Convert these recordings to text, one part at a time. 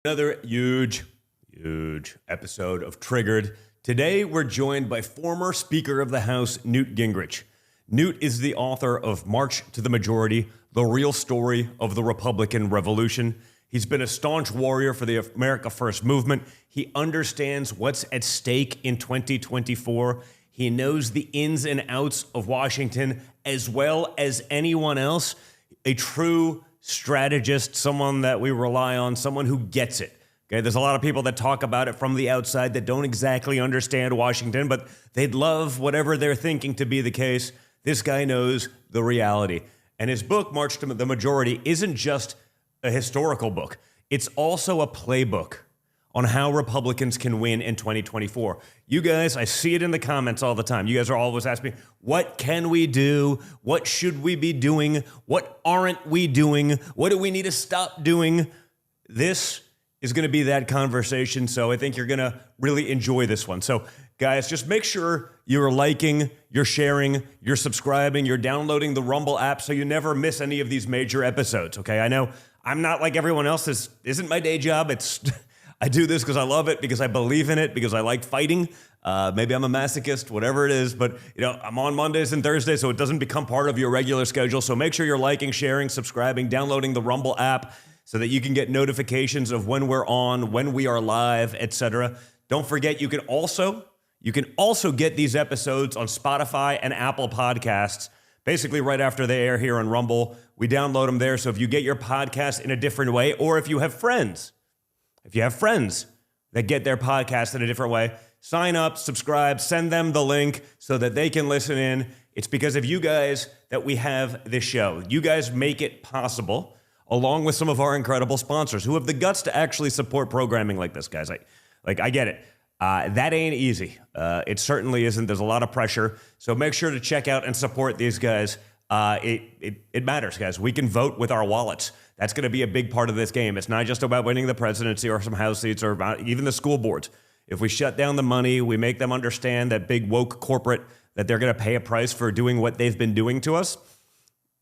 Another huge episode of Triggered. Today, we're joined by former Speaker of the House, Newt Gingrich. Newt is the author of March to the Majority, The Real Story of the Republican Revolution. He's been a staunch warrior for the America First movement. He understands what's at stake in 2024. He knows the ins and outs of Washington as well as anyone else. A true strategist, someone that we rely on, someone who gets it. Okay, there's a lot of people that talk about it from the outside that don't exactly understand Washington, but they'd love whatever they're thinking to be the case. This guy knows the reality. And his book, March to the Majority, isn't just a historical book. It's also a playbook on how Republicans can win in 2024. You guys, I see it in the comments all the time. You guys are always asking me, what can we do? What should we be doing? What aren't we doing? What do we need to stop doing? This is going to be that conversation, so I think you're going to really enjoy this one. So, guys, just make sure you're liking, you're sharing, you're subscribing, you're downloading the Rumble app so you never miss any of these major episodes, okay? I know I'm not like everyone else. This isn't my day job. I do this because I love it, because I believe in it, because I like fighting. Maybe I'm a masochist, whatever it is. But, I'm on Mondays and Thursdays, so it doesn't become part of your regular schedule. So make sure you're liking, sharing, subscribing, downloading the Rumble app so that you can get notifications of when we're on, when we are live, etc. Don't forget, you can also get these episodes on Spotify and Apple Podcasts, basically right after they air here on Rumble. We download them there. So if you get your podcast in a different way, or if you have friends that get their podcast in a different way, sign up, subscribe, send them the link so that they can listen in. It's because of you guys that we have this show. You guys make it possible, along with some of our incredible sponsors who have the guts to actually support programming like this, guys. I get it. That ain't easy. It certainly isn't. There's a lot of pressure. So make sure to check out and support these guys. It matters, guys. We can vote with our wallets. That's going to be a big part of this game. It's not just about winning the presidency or some House seats or about even the school boards. If we shut down the money, we make them understand that big woke corporate, that they're going to pay a price for doing what they've been doing to us,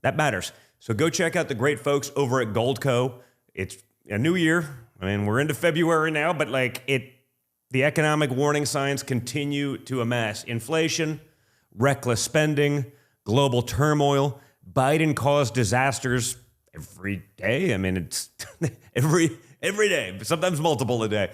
that matters. So go check out the great folks over at Goldco. It's a new year. I mean, we're into February now, but the economic warning signs continue to amass. Inflation, reckless spending, global turmoil. Biden caused disasters every day. I mean, it's every day, sometimes multiple a day.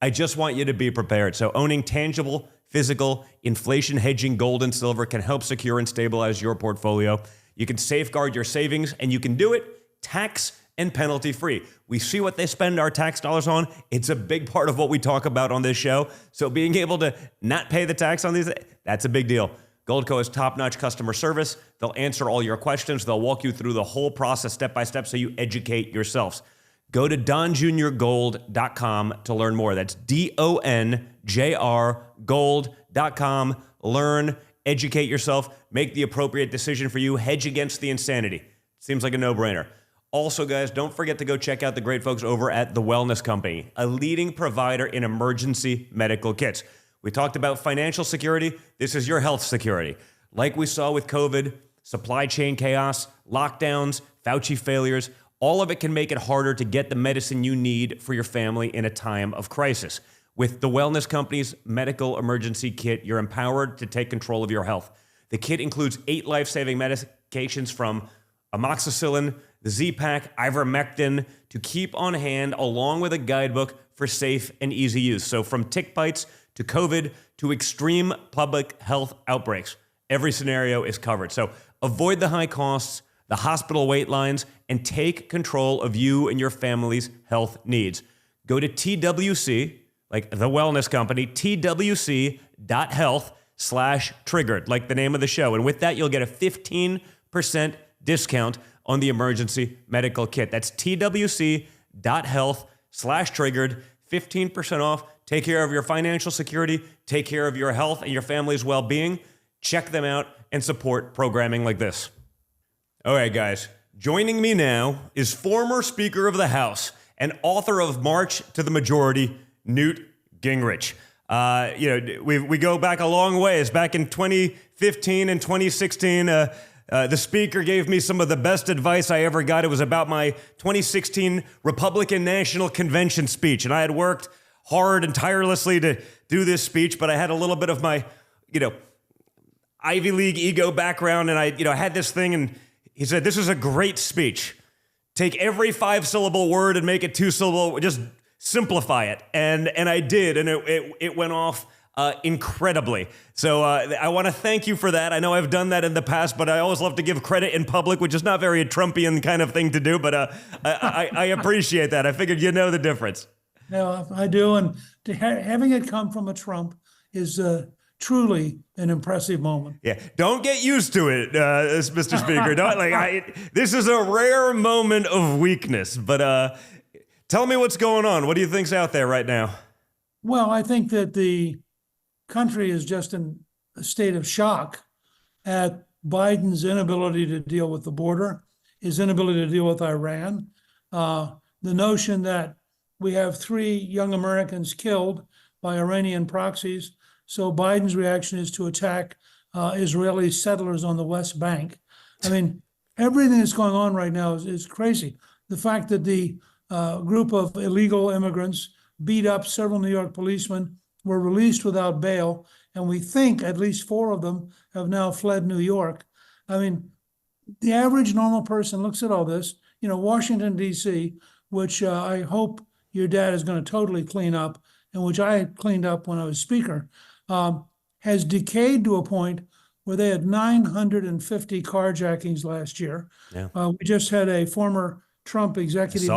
I just want you to be prepared. So owning tangible, physical, inflation hedging gold and silver can help secure and stabilize your portfolio. You can safeguard your savings, and you can do it tax and penalty free. We see what they spend our tax dollars on. It's a big part of what we talk about on this show. So being able to not pay the tax on these, that's a big deal. Goldco has top-notch customer service. They'll answer all your questions. They'll walk you through the whole process step by step so you educate yourselves. Go to donjuniorgold.com to learn more. That's DONJR gold.com. Learn, educate yourself, make the appropriate decision for you, hedge against the insanity. Seems like a no-brainer. Also, guys, don't forget to go check out the great folks over at The Wellness Company, a leading provider in emergency medical kits. We talked about financial security. This is your health security. Like we saw with COVID, supply chain chaos, lockdowns, Fauci failures, all of it can make it harder to get the medicine you need for your family in a time of crisis. With The Wellness Company's medical emergency kit, you're empowered to take control of your health. The kit includes 8 life-saving medications from amoxicillin, the Z-Pak, ivermectin to keep on hand, along with a guidebook for safe and easy use. So from tick bites to COVID to extreme public health outbreaks, every scenario is covered. So avoid the high costs, the hospital wait lines, and take control of you and your family's health needs. Go to TWC, like The Wellness Company, twc.health/triggered, like the name of the show. And with that, you'll get a 15% discount on the emergency medical kit. That's twc.health/triggered, 15% off. Take care of your financial security, take care of your health and your family's well-being. Check them out and support programming like this. All right, guys, joining me now is former Speaker of the House and author of March to the Majority, Newt Gingrich. We go back a long ways. Back in 2015 and 2016, The speaker gave me some of the best advice I ever got. It was about my 2016 Republican National Convention speech. And I had worked hard and tirelessly to do this speech, but I had a little bit of my, Ivy League ego background. And I had this thing, and he said, this is a great speech. Take every 5-syllable word and make it 2-syllable. Just simplify it. And I did. And it went off incredibly. So I want to thank you for that. I know I've done that in the past, but I always love to give credit in public, which is not very a Trumpian kind of thing to do. But I appreciate that. I figured you know the difference. No, I do. And having it come from a Trump is truly an impressive moment. Yeah, don't get used to it, Mr. Speaker. This is a rare moment of weakness. But tell me what's going on. What do you think's out there right now? Well, I think that the country is just in a state of shock at Biden's inability to deal with the border, his inability to deal with Iran, the notion that we have 3 young Americans killed by Iranian proxies. So Biden's reaction is to attack Israeli settlers on the West Bank. I mean, everything that's going on right now is crazy. The fact that the group of illegal immigrants beat up several New York policemen, were released without bail, and we think at least 4 of them have now fled New York. I mean, the average normal person looks at all this, Washington, D.C., which I hope your dad is going to totally clean up, and which I cleaned up when I was speaker, has decayed to a point where they had 950 carjackings last year. Yeah. We just had a former Trump executive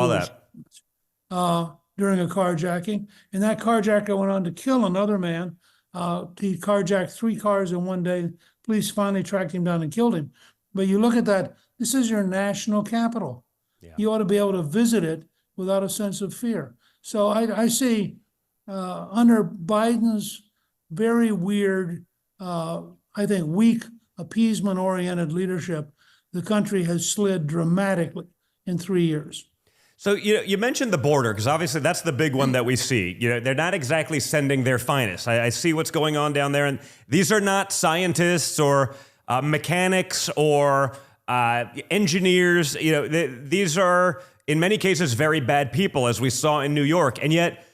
during a carjacking, and that carjacker went on to kill another man. He carjacked 3 cars in one day. Police finally tracked him down and killed him. But you look at that, this is your national capital. Yeah. You ought to be able to visit it without a sense of fear. So I see under Biden's very weird, I think weak, appeasement-oriented leadership, the country has slid dramatically in 3 years. So you mentioned the border, because obviously that's the big one that we see. They're not exactly sending their finest. I see what's going on down there, and these are not scientists or mechanics or engineers. These are in many cases very bad people, as we saw in New York, and yet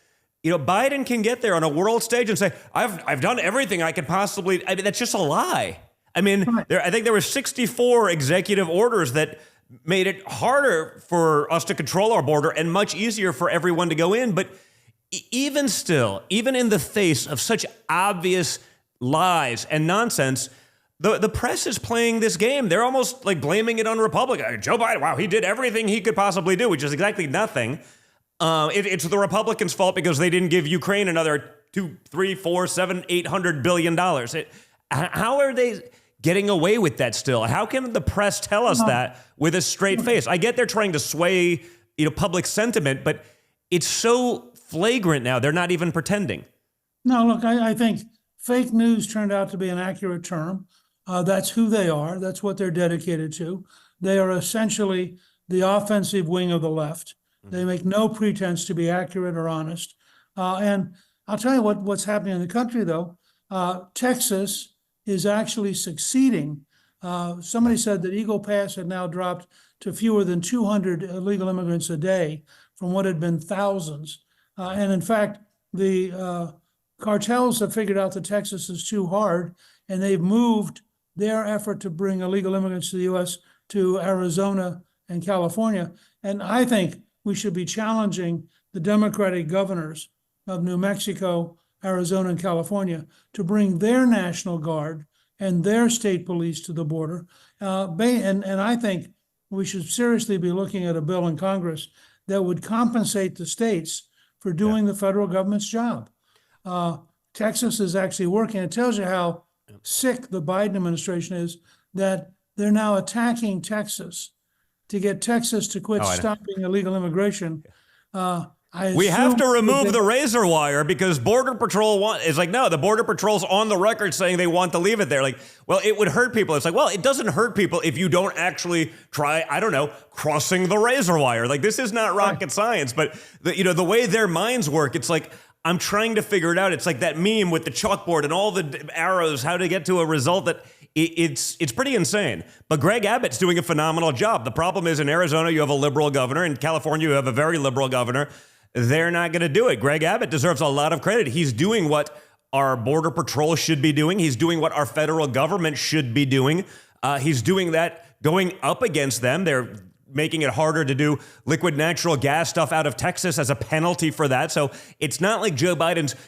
Biden can get there on a world stage and say, I've done everything I could possibly. I mean, that's just a lie. I mean, I think there were 64 executive orders that made it harder for us to control our border and much easier for everyone to go in. But even still, even in the face of such obvious lies and nonsense, the press is playing this game. They're almost like blaming it on Republicans. Joe Biden, wow, he did everything he could possibly do, which is exactly nothing. It's the Republicans' fault because they didn't give Ukraine another $200, $300, $400, $700, $800 billion. How are they getting away with that still? How can the press tell us that with a straight face? I get they're trying to sway, public sentiment, but it's so flagrant now. They're not even pretending. No, look, I think fake news turned out to be an accurate term. That's who they are. That's what they're dedicated to. They are essentially the offensive wing of the left. They make no pretense to be accurate or honest. And I'll tell you what's happening in the country, though. Texas is actually succeeding. Somebody said that Eagle Pass had now dropped to fewer than 200 illegal immigrants a day from what had been thousands. And in fact, the cartels have figured out that Texas is too hard, and they've moved their effort to bring illegal immigrants to the U.S. to Arizona and California. And I think we should be challenging the Democratic governors of New Mexico, Arizona, and California to bring their National Guard and their state police to the border. And I think we should seriously be looking at a bill in Congress that would compensate the states for doing the federal government's job. Texas is actually working. It tells you how sick the Biden administration is, that they're now attacking Texas to get Texas to quit stopping illegal immigration. We have to remove the razor wire because Border Patrol is like, no, the Border Patrol's on the record saying they want to leave it there. Like, well, it would hurt people. It's like, well, it doesn't hurt people if you don't actually try, I don't know, crossing the razor wire. Like, this is not rocket science, but the way their minds work, it's like, I'm trying to figure it out. It's like that meme with the chalkboard and all the arrows, how to get to a result that it's pretty insane. But Greg Abbott's doing a phenomenal job. The problem is in Arizona, you have a liberal governor. In California, you have a very liberal governor. They're not going to do it. Greg Abbott deserves a lot of credit. He's doing what our Border Patrol should be doing. He's doing what our federal government should be doing. He's doing that going up against them. They're making it harder to do liquid natural gas stuff out of Texas as a penalty for that. So it's not like Joe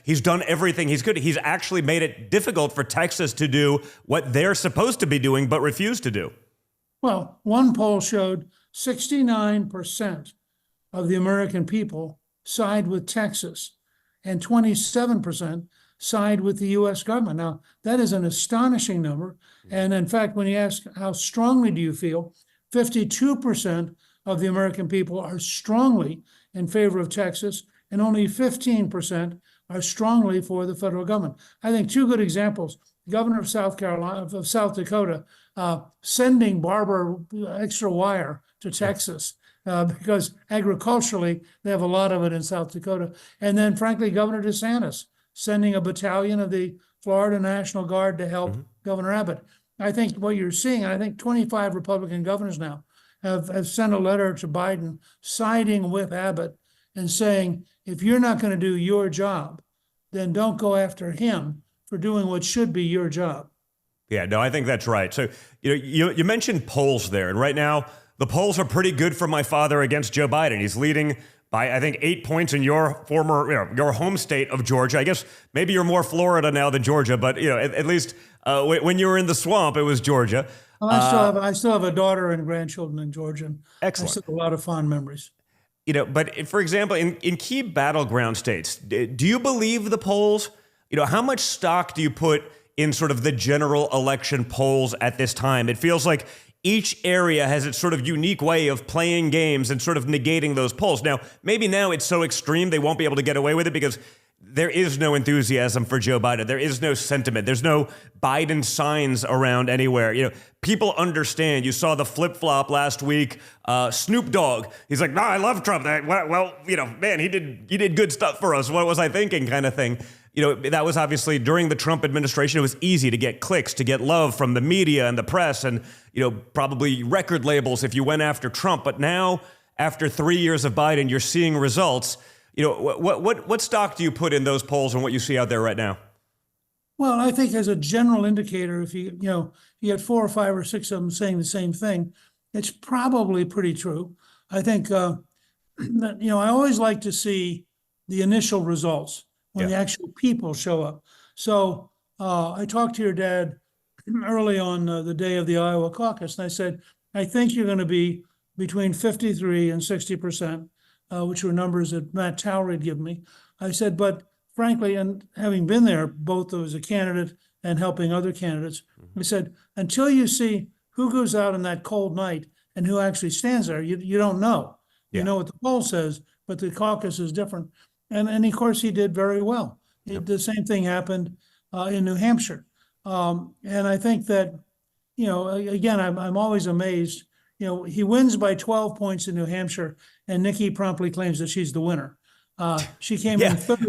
he's done everything he's good. He's actually made it difficult for Texas to do what they're supposed to be doing, but refuse to do. Well, one poll showed 69% of the American people side with Texas and 27% side with the U.S. government. Now, that is an astonishing number. And in fact, when you ask how strongly do you feel, 52% of the American people are strongly in favor of Texas, and only 15% are strongly for the federal government. I think two good examples: the governor of South Dakota, sending barber extra wire to Texas because agriculturally they have a lot of it in South Dakota, and then frankly, Governor DeSantis sending a battalion of the Florida National Guard to help Governor Abbott. I think what you're seeing, and I think 25 Republican governors now have sent a letter to Biden siding with Abbott and saying, if you're not going to do your job, then don't go after him for doing what should be your job. Yeah, no, I think that's right. So, you mentioned polls there, and right now the polls are pretty good for my father against Joe Biden. He's leading by, I think, 8 points in your your home state of Georgia. I guess maybe you're more Florida now than Georgia, but at least when you were in the swamp, it was Georgia. Well, I still have a daughter and grandchildren in Georgia. And excellent. I still have a lot of fond memories. But for example, in key battleground states, do you believe the polls? How much stock do you put in sort of the general election polls at this time? It feels like each area has its sort of unique way of playing games and sort of negating those polls. Now, maybe now it's so extreme they won't be able to get away with it because there is no enthusiasm for Joe Biden. There is no sentiment. There's no Biden signs around anywhere. People understand. You saw the flip-flop last week. Snoop Dogg, he's like, no, I love Trump. Well, man, he did good stuff for us. What was I thinking kind of thing. That was obviously during the Trump administration. It was easy to get clicks, to get love from the media and the press and, probably record labels if you went after Trump. But now, after 3 years of Biden, you're seeing results. What stock do you put in those polls and what you see out there right now? Well, I think as a general indicator, if you get 4 or 5 or 6 of them saying the same thing, it's probably pretty true. I think, that, I always like to see the initial results when the actual people show up. So I talked to your dad early on the day of the Iowa caucus, and I said, I think you're going to be between 53 and 60%, which were numbers that Matt Towery had given me. I said, but frankly, and having been there, both as a candidate and helping other candidates, I said, until you see who goes out on that cold night and who actually stands there, you don't know. You know what the poll says, but the caucus is different. And of course, he did very well. The same thing happened in New Hampshire. And I think that, again, I'm always amazed. He wins by 12 points in New Hampshire, and Nikki promptly claims that she's the winner. She came in third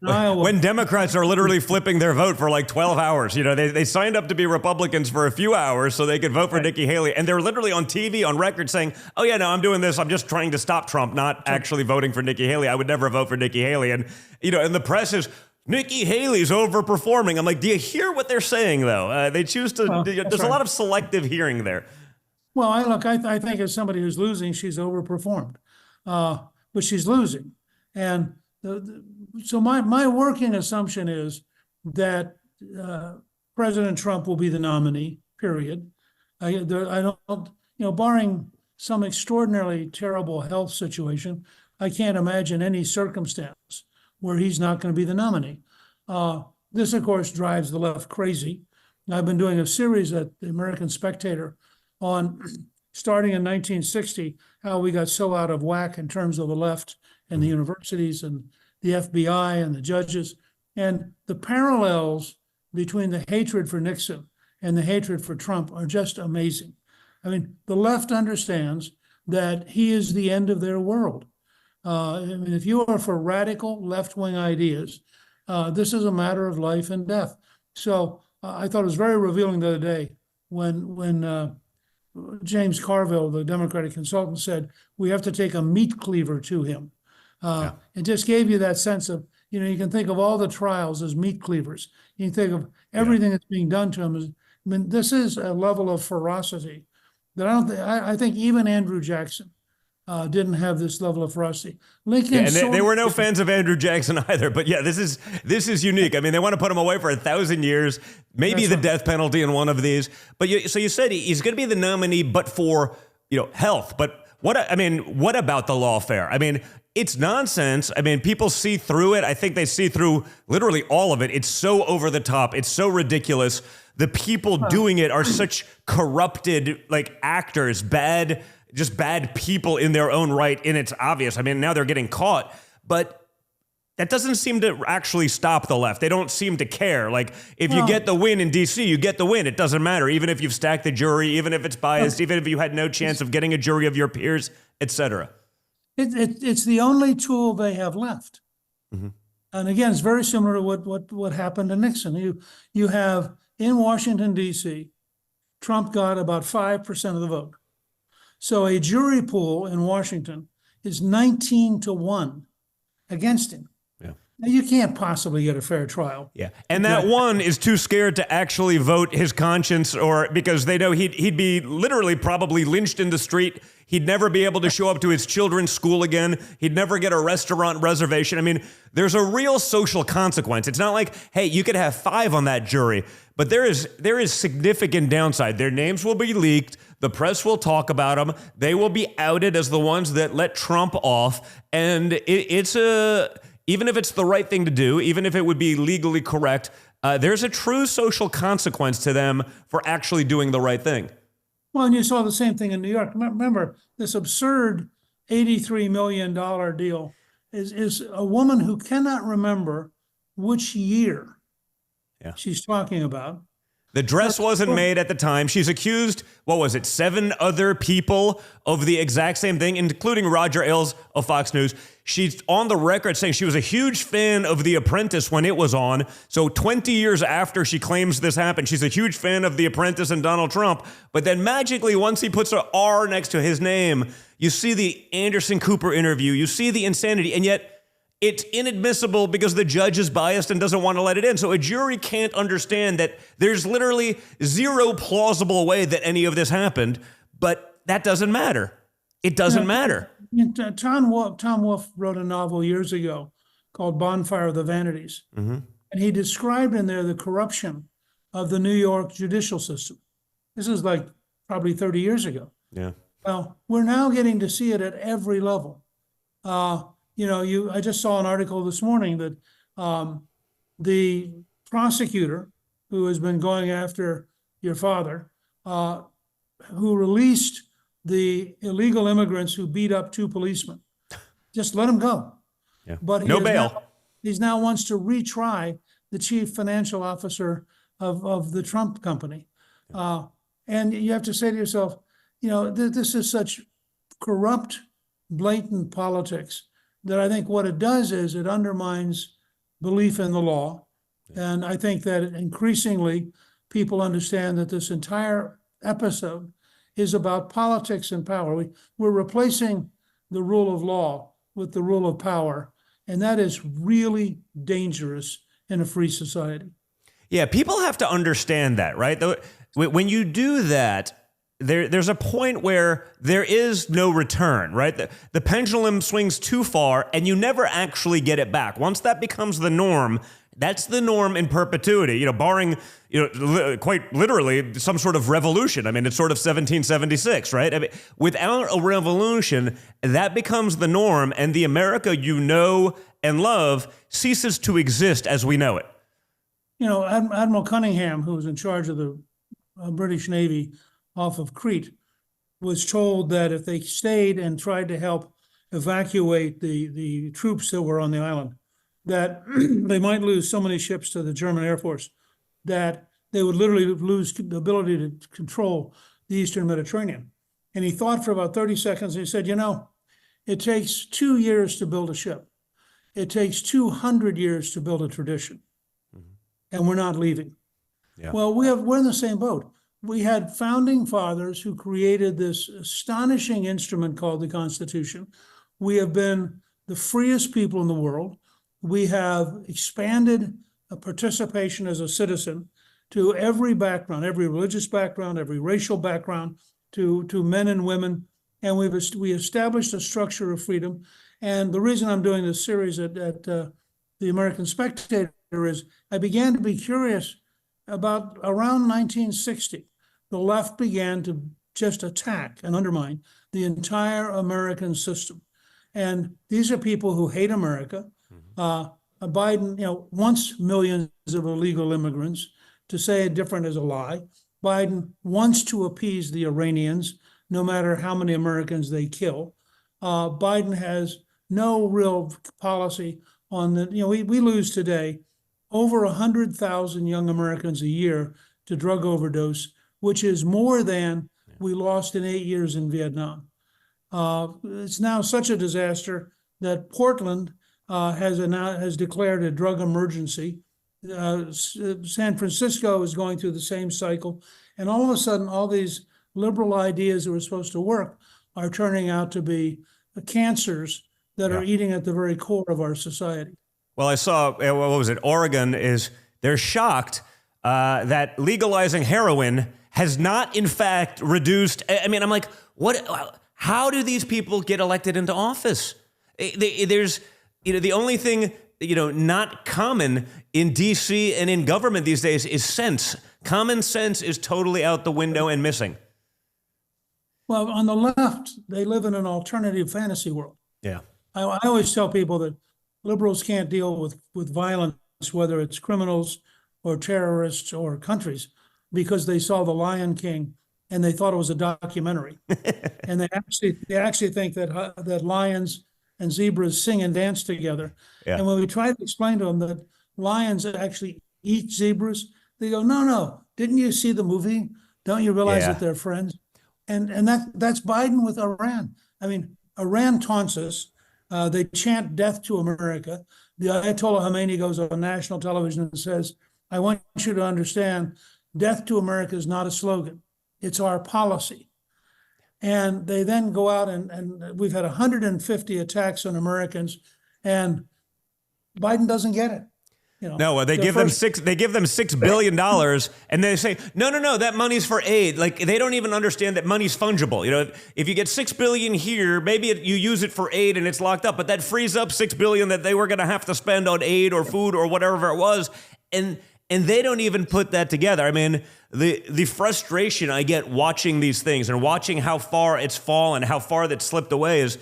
in Iowa. When Democrats are literally flipping their vote for like 12 hours, they signed up to be Republicans for a few hours so they could vote for Nikki Haley. And they're literally on TV, on record saying, oh yeah, no, I'm doing this. I'm just trying to stop Trump, not actually voting for Nikki Haley. I would never vote for Nikki Haley. And, and the press is, Nikki Haley's overperforming. I'm like, do you hear what they're saying though? They choose to, there's a lot of selective hearing there. Well, I think as somebody who's losing, she's overperformed, but she's losing. And so my working assumption is that President Trump will be the nominee, period. I don't, barring some extraordinarily terrible health situation, I can't imagine any circumstance where he's not going to be the nominee. This, of course, drives the left crazy. I've been doing a series at the American Spectator on, starting in 1960, how we got so out of whack in terms of the left and the universities and the FBI and the judges. And the parallels between the hatred for Nixon and the hatred for Trump are just amazing. I mean, the left understands that he is the end of their world. If you are for radical left-wing ideas, this is a matter of life and death. So I thought it was very revealing the other day when James Carville, the Democratic consultant, said, we have to take a meat cleaver to him. It just gave you that sense of, you can think of all the trials as meat cleavers. You can think of everything that's being done to him as, this is a level of ferocity that I think even Andrew Jackson didn't have this level of ferocity. Lincoln, and they were no fans of Andrew Jackson either. But yeah, this is unique. I mean, they want to put him away for 1,000 years, maybe the death penalty in one of these. But so you said he's going to be the nominee, but for health. But what about the lawfare? I mean, it's nonsense. I mean, people see through it. I think they see through literally all of it. It's so over the top. It's so ridiculous. The people doing it are such corrupted, actors, bad people in their own right. And it's obvious. I mean, now they're getting caught, but that doesn't seem to actually stop the left. They don't seem to care. If you get the win in DC, you get the win. It doesn't matter. Even if you've stacked the jury, even if it's biased, even if you had no chance of getting a jury of your peers, etc. It's the only tool they have left. Mm-hmm. And again, it's very similar to what happened to Nixon. You have in Washington, D.C., Trump got about 5% of the vote. So a jury pool in Washington is 19-1 against him. Yeah. Now, you can't possibly get a fair trial. Yeah. And that one is too scared to actually vote his conscience, or because they know he'd be literally probably lynched in the street. He'd never be able to show up to his children's school again. He'd never get a restaurant reservation. I mean, there's a real social consequence. It's not like, hey, you could have 5 on that jury, but there is significant downside. Their names will be leaked. The press will talk about them. They will be outed as the ones that let Trump off. And even if it's the right thing to do, even if it would be legally correct, there's a true social consequence to them for actually doing the right thing. Well, and you saw the same thing in New York. Remember, this absurd $83 million deal is a woman who cannot remember which year she's talking about. The dress wasn't made at the time. She's accused, 7 other people of the exact same thing, including Roger Ailes of Fox News. She's on the record saying she was a huge fan of The Apprentice when it was on. So 20 years after she claims this happened, she's a huge fan of The Apprentice and Donald Trump. But then magically, once he puts an R next to his name, you see the Anderson Cooper interview, you see the insanity, and yet it's inadmissible because the judge is biased and doesn't want to let it in. So a jury can't understand that there's literally zero plausible way that any of this happened, but that doesn't matter. It doesn't matter. Tom Wolfe wrote a novel years ago called Bonfire of the Vanities. Mm-hmm. And he described in there the corruption of the New York judicial system. This is probably 30 years ago. Yeah. Well, we're now getting to see it at every level. I just saw an article this morning that the prosecutor who has been going after your father, who released the illegal immigrants who beat up 2 policemen, just let them go. Yeah. But no bail. He now wants to retry the chief financial officer of the Trump company. And you have to say to yourself, this is such corrupt, blatant politics that I think what it does is it undermines belief in the law. And I think that increasingly people understand that this entire episode is about politics and power. We're replacing the rule of law with the rule of power. And that is really dangerous in a free society. Yeah, people have to understand that, right? When you do that, there's a point where there is no return, right? The pendulum swings too far and you never actually get it back. Once that becomes the norm, that's the norm in perpetuity, barring, quite literally some sort of revolution. I mean, it's sort of 1776, right? I mean, without a revolution, that becomes the norm, and the America you know and love ceases to exist as we know it. Admiral Cunningham, who was in charge of the British Navy off of Crete, was told that if they stayed and tried to help evacuate the troops that were on the island, that they might lose so many ships to the German Air Force that they would literally lose the ability to control the Eastern Mediterranean. And he thought for about 30 seconds, and he said, it takes 2 years to build a ship. It takes 200 years to build a tradition. Mm-hmm. And we're not leaving. Yeah. Well, we're in the same boat. We had founding fathers who created this astonishing instrument called the Constitution. We have been the freest people in the world. We have expanded participation as a citizen to every background, every religious background, every racial background, to men and women, and we established a structure of freedom. And the reason I'm doing this series at the American Spectator is I began to be curious about around 1960. The left began to just attack and undermine the entire American system. And these are people who hate America. Biden, wants millions of illegal immigrants. To say it different is a lie. Biden wants to appease the Iranians, no matter how many Americans they kill. Biden has no real policy on the, we lose today over 100,000 young Americans a year to drug overdose, which is more than we lost in 8 years in Vietnam. It's now such a disaster that Portland has declared a drug emergency. San Francisco is going through the same cycle. And all of a sudden, all these liberal ideas that were supposed to work are turning out to be cancers that are eating at the very core of our society. Well, I saw, what was it? Oregon they're shocked that legalizing heroin has not, in fact, reduced. I mean, I'm like, how do these people get elected into office? There's, the only thing, not common in DC and in government these days is sense. Common sense is totally out the window and missing. Well, on the left, they live in an alternative fantasy world. Yeah. I always tell people that liberals can't deal with violence, whether it's criminals or terrorists or countries, because they saw The Lion King and they thought it was a documentary. And they actually think that lions and zebras sing and dance together. Yeah. And when we try to explain to them that lions actually eat zebras, they go, no, didn't you see the movie? Don't you realize that they're friends? And that's Biden with Iran. I mean, Iran taunts us. They chant death to America. The Ayatollah Khomeini goes on national television and says, I want you to understand, death to America is not a slogan. It's our policy. And they then go out and we've had 150 attacks on Americans, and Biden doesn't get it. No, they give them $6 billion, and they say, no, that money's for aid. Like, they don't even understand that money's fungible. If you get $6 billion here, maybe you use it for aid and it's locked up, but that frees up $6 billion that they were going to have to spend on aid or food or whatever it was, and they don't even put that together. I mean, the frustration I get watching these things and watching how far it's fallen, how far that slipped away is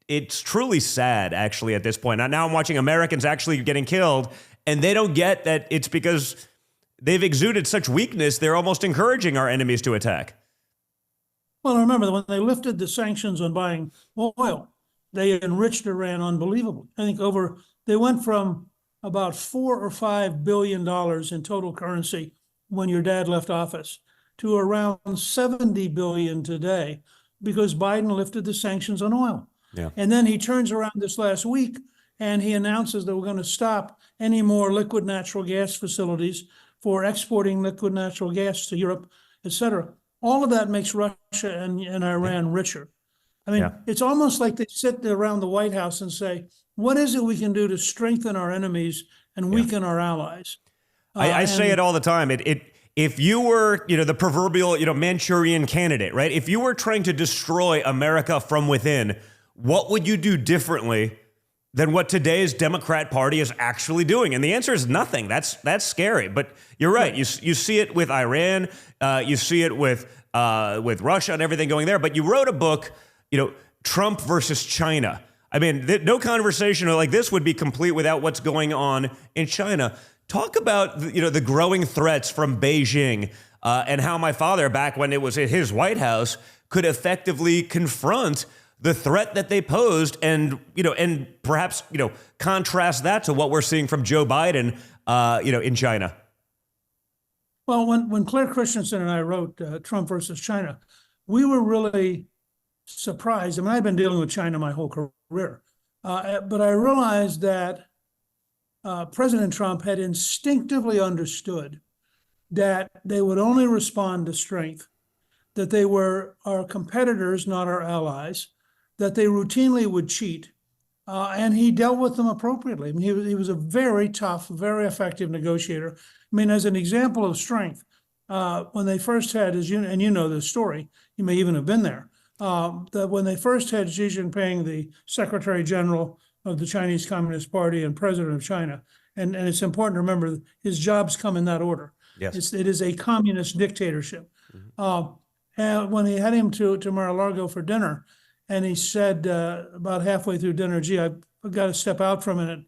it's truly sad, actually, at this point. Now I'm watching Americans actually getting killed, and they don't get that it's because they've exuded such weakness, they're almost encouraging our enemies to attack. Well, remember, when they lifted the sanctions on buying oil, they enriched Iran unbelievably. I think they went from about $4 or $5 billion in total currency when your dad left office to around $70 billion today because Biden lifted the sanctions on oil. Yeah. And then he turns around this last week and he announces that we're going to stop any more liquid natural gas facilities for exporting liquid natural gas to Europe, et cetera. All of that makes Russia and Iran richer. I mean, it's almost like they sit around the White House and say, what is it we can do to strengthen our enemies and weaken our allies? I say it all the time. If you were, the proverbial, Manchurian candidate, right? If you were trying to destroy America from within, what would you do differently than what today's Democrat Party is actually doing? And the answer is nothing. That's scary. But you're right. You see it with Iran. You see it with Russia and everything going there. But you wrote a book, Trump versus China. I mean, no conversation like this would be complete without what's going on in China. Talk about the growing threats from Beijing and how my father, back when it was at his White House, could effectively confront the threat that they posed, and perhaps contrast that to what we're seeing from Joe Biden, in China. Well, when Claire Christensen and I wrote Trump versus China, we were really surprised. I mean, I've been dealing with China my whole career, but I realized that President Trump had instinctively understood that they would only respond to strength, that they were our competitors, not our allies, that they routinely would cheat, and he dealt with them appropriately. I mean, he was a very tough, very effective negotiator. I mean, as an example of strength, when they first had, and you know this story, you may even have been there, that when they first had Xi Jinping, the Secretary General of the Chinese Communist Party and President of China, and it's important to remember his jobs come in that order. Yes. It is a communist dictatorship. And when he had him to Mar-a-Lago for dinner, and he said about halfway through dinner, gee, I've got to step out for a minute.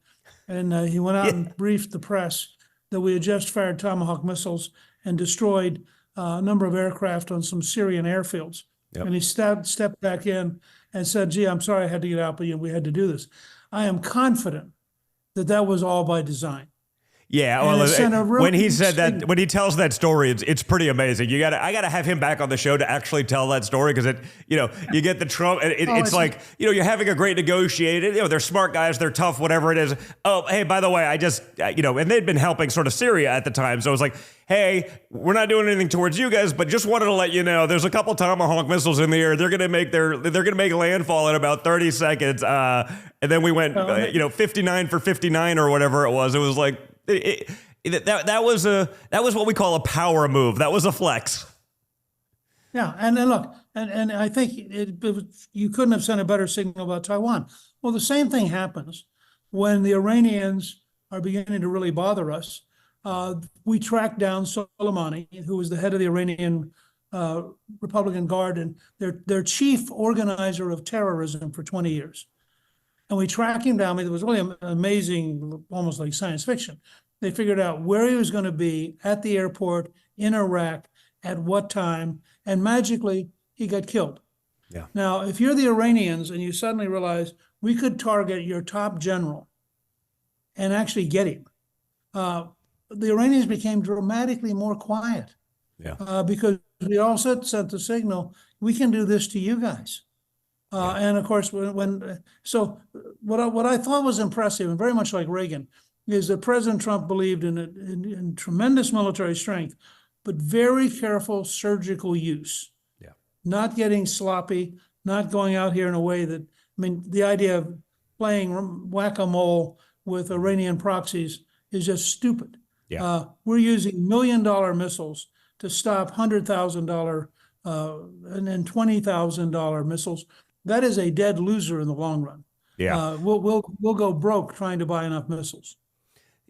And he went out and briefed the press that we had just fired Tomahawk missiles and destroyed a number of aircraft on some Syrian airfields. Yep. And he stepped back in and said, gee, I'm sorry I had to get out, but we had to do this. I am confident that that was all by design. Yeah, well, when he said that, when he tells that story, it's pretty amazing. I gotta have him back on the show to actually tell that story, because you get the Trump, and it's like, you're having a great negotiated, they're smart guys, they're tough, whatever it is. Oh, hey, by the way, I just, and they'd been helping sort of Syria at the time, so it was like, hey, we're not doing anything towards you guys, but just wanted to let you know, there's a couple Tomahawk missiles in the air. They're gonna make landfall in about 30 seconds. And then we went, 59 for 59 or whatever it was. It was like. That was what we call a power move. That was a flex. Yeah, and look, and I think you couldn't have sent a better signal about Taiwan. Well, the same thing happens when the Iranians are beginning to really bother us. We tracked down Soleimani, who was the head of the Iranian Republican Guard and their chief organizer of terrorism for 20 years. And we tracked him down. I mean, it was really amazing, almost like science fiction. They figured out where he was going to be at the airport in Iraq, at what time, and magically he got killed. Yeah. Now, if you're the Iranians and you suddenly realize we could target your top general and actually get him, the Iranians became dramatically more quiet. Yeah. Because we also sent the signal, we can do this to you guys. And of course, so what I thought was impressive, and very much like Reagan, is that President Trump believed in tremendous military strength, but very careful surgical use. Yeah. Not getting sloppy, not going out here in a way that, I mean, the idea of playing whack-a-mole with Iranian proxies is just stupid. Yeah. We're using $1 million missiles to stop $100,000 and then $20,000 missiles. That is a dead loser in the long run. Yeah. We'll go broke trying to buy enough missiles.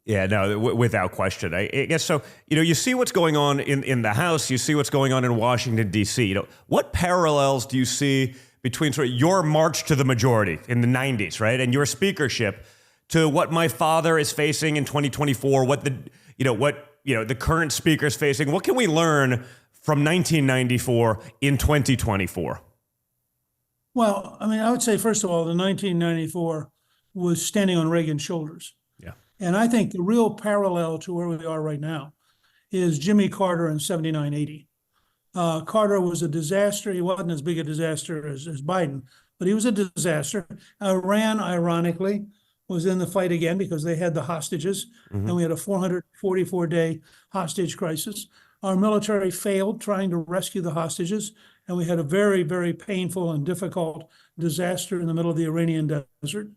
Yeah, no, without question. I guess so. You see what's going on in the House. You see what's going on in Washington, D.C. What parallels do you see between sort of your march to the majority in the 90s, right, and your speakership to what my father is facing in 2024? What the current speaker is facing? What can we learn from 1994 in 2024? Well, I mean, I would say, first of all, the 1994 was standing on Reagan's shoulders. Yeah. And I think the real parallel to where we are right now is Jimmy Carter in 79-80. Carter was a disaster. He wasn't as big a disaster as Biden, but he was a disaster. Iran, ironically, was in the fight again because they had the hostages, and we had a 444-day hostage crisis. Our military failed trying to rescue the hostages, and we had a very, very painful and difficult disaster in the middle of the Iranian desert.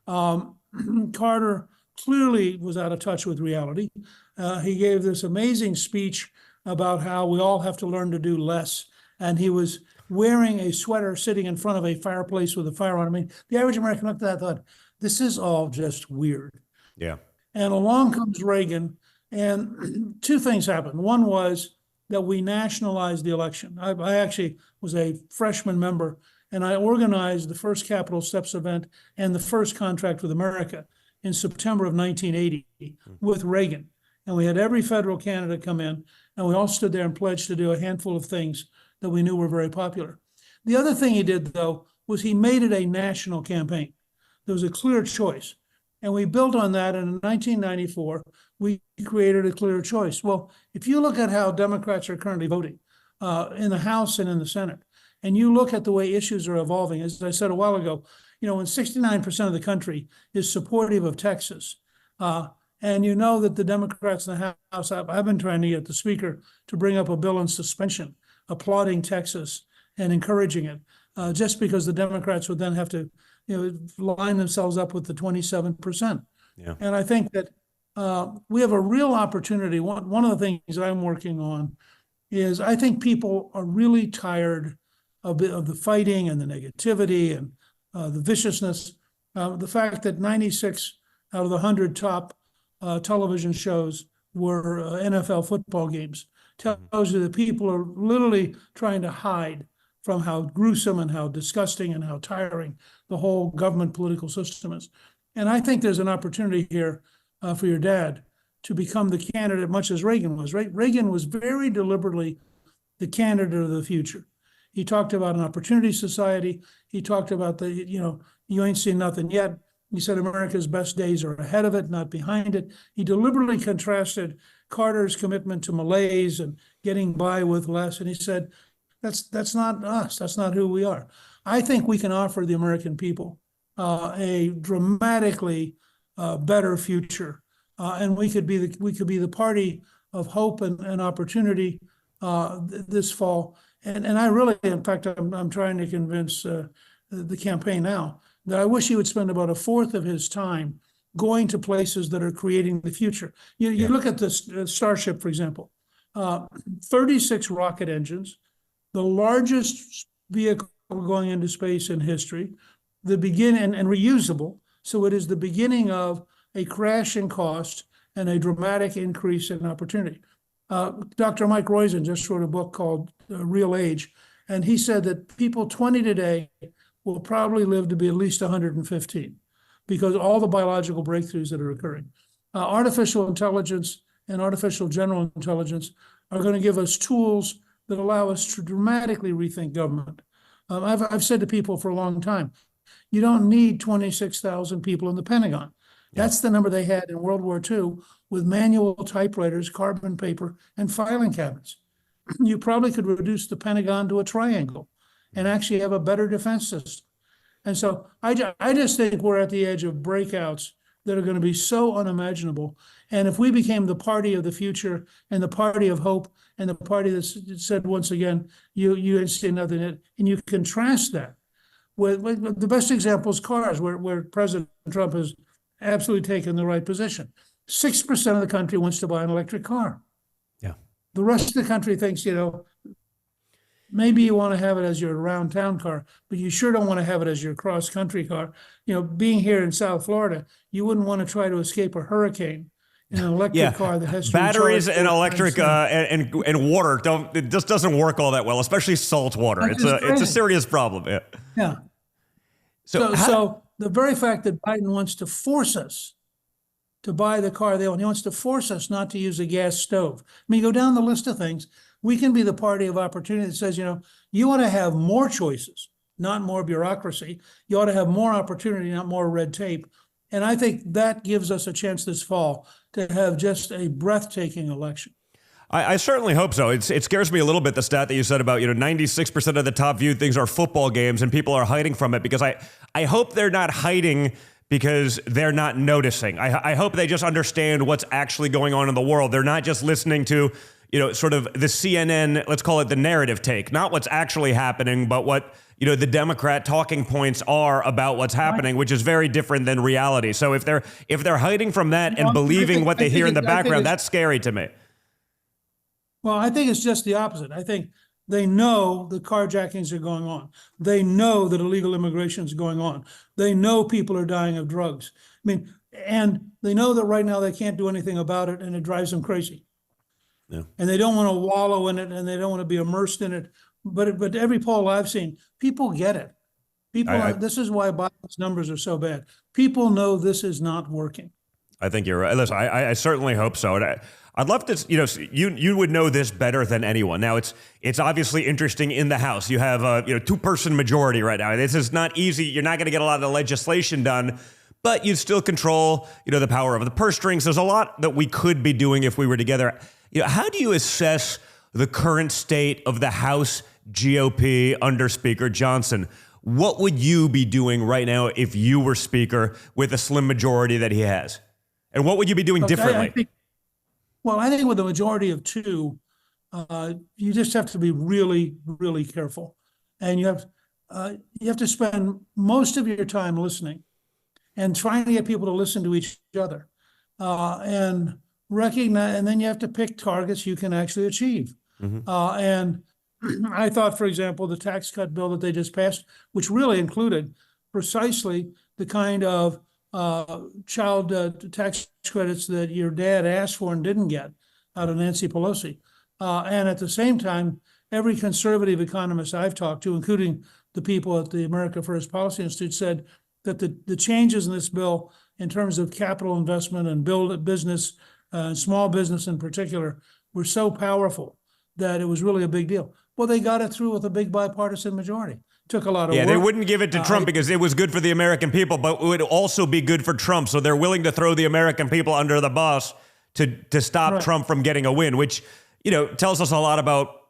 Carter clearly was out of touch with reality. He gave this amazing speech about how we all have to learn to do less. And he was wearing a sweater sitting in front of a fireplace with a fire on. I mean, the average American looked at that and thought, this is all just weird. Yeah. And along comes Reagan, and two things happened. One was that we nationalized the election. I actually was a freshman member, and I organized the first Capitol Steps event and the first Contract with America in September of 1980 with Reagan. And we had every federal candidate come in, and we all stood there and pledged to do a handful of things that we knew were very popular. The other thing he did, though, was he made it a national campaign. There was a clear choice. And we built on that, and in 1994, we created a clear choice. Well, if you look at how Democrats are currently voting in the House and in the Senate, and you look at the way issues are evolving, as I said a while ago, when 69% of the country is supportive of Texas, and And you know that the Democrats in the House, I've been trying to get the Speaker to bring up a bill in suspension, applauding Texas and encouraging it, just because the Democrats would then have to, line themselves up with the 27%. Yeah. And I think that we have a real opportunity. One of the things I'm working on is I think people are really tired of the fighting and the negativity and the viciousness. The fact that 96 out of the 100 top television shows were NFL football games tells you that people are literally trying to hide from how gruesome and how disgusting and how tiring the whole government political system is. And I think there's an opportunity here for your dad to become the candidate, much as Reagan was. Right? Reagan was very deliberately the candidate of the future. He talked about an opportunity society. He talked about you ain't seen nothing yet. He said America's best days are ahead of it, not behind it. He deliberately contrasted Carter's commitment to malaise and getting by with less. And he said, that's not us. That's not who we are. I think we can offer the American people a dramatically better future. And we could be the party of hope and opportunity this fall. And I really, in fact, I'm trying to convince the campaign now that I wish he would spend about a fourth of his time going to places that are creating the future. You look at the Starship, for example, 36 rocket engines, the largest vehicle going into space in history, the beginning and reusable. So it is the beginning of a crash in cost and a dramatic increase in opportunity. Dr. Mike Roizen just wrote a book called Real Age, and he said that people 20 today will probably live to be at least 115 because all the biological breakthroughs that are occurring. Artificial intelligence and artificial general intelligence are going to give us tools that allow us to dramatically rethink government. I've said to people for a long time, you don't need 26,000 people in the Pentagon. That's the number they had in World War II with manual typewriters, carbon paper, and filing cabinets. You probably could reduce the Pentagon to a triangle and actually have a better defense system. And so I just think we're at the edge of breakouts that are going to be so unimaginable. And if we became the party of the future and the party of hope and the party that said, once again, you ain't seen nothing, and you contrast that with the best example is cars, where President Trump has absolutely taken the right position. 6% of the country wants to buy an electric car. Yeah. The rest of the country thinks, maybe you want to have it as your around town car, but you sure don't want to have it as your cross country car. Being here in South Florida, you wouldn't want to try to escape a hurricane in an electric car that has batteries and electric and water it just doesn't work all that well, especially salt water. It's a serious problem. Yeah. So the very fact that Biden wants to force us to buy the car they own, he wants to force us not to use a gas stove. I mean, go down the list of things. We can be the party of opportunity that says, you want to have more choices, not more bureaucracy. You ought to have more opportunity, not more red tape. And I think that gives us a chance this fall to have just a breathtaking election. I certainly hope so. It scares me a little bit, the stat that you said about, 96% of the top viewed things are football games and people are hiding from it, because I hope they're not hiding because they're not noticing. I hope they just understand what's actually going on in the world. They're not just listening to, sort of the CNN, let's call it the narrative take, not what's actually happening, but what, the Democrat talking points are about what's happening, which is very different than reality. So if they're hiding from that and believing what they hear in the background, that's scary to me. Well, I think it's just the opposite. I think they know the carjackings are going on. They know that illegal immigration is going on. They know people are dying of drugs. And they know that right now they can't do anything about it, and it drives them crazy. Yeah. And they don't want to wallow in it, and they don't want to be immersed in it. But every poll I've seen, people get it. This is why Biden's numbers are so bad. People know this is not working. I think you're right. Listen, I certainly hope so. And I'd love to, you would know this better than anyone. Now, it's obviously interesting in the House. You have a 2-person majority right now. This is not easy. You're not going to get a lot of the legislation done, but you still control, the power of the purse strings. There's a lot that we could be doing if we were together. How do you assess the current state of the House GOP under Speaker Johnson? What would you be doing right now if you were Speaker with a slim majority that he has? And what would you be doing differently? I think with a majority of two, you just have to be really, really careful. And you have to spend most of your time listening and trying to get people to listen to each other. And recognize, and then you have to pick targets you can actually achieve. And I thought, for example, the tax cut bill that they just passed, which really included precisely the kind of child tax credits that your dad asked for and didn't get out of Nancy Pelosi. And at the same time, every conservative economist I've talked to, including the people at the America First Policy Institute, said that the changes in this bill in terms of capital investment and build a business, small business in particular, were so powerful that it was really a big deal. Well, they got it through with a big bipartisan majority. Took a lot of work. They wouldn't give it to Trump because it was good for the American people, but it would also be good for Trump. So they're willing to throw the American people under the bus to stop Trump from getting a win, which, tells us a lot about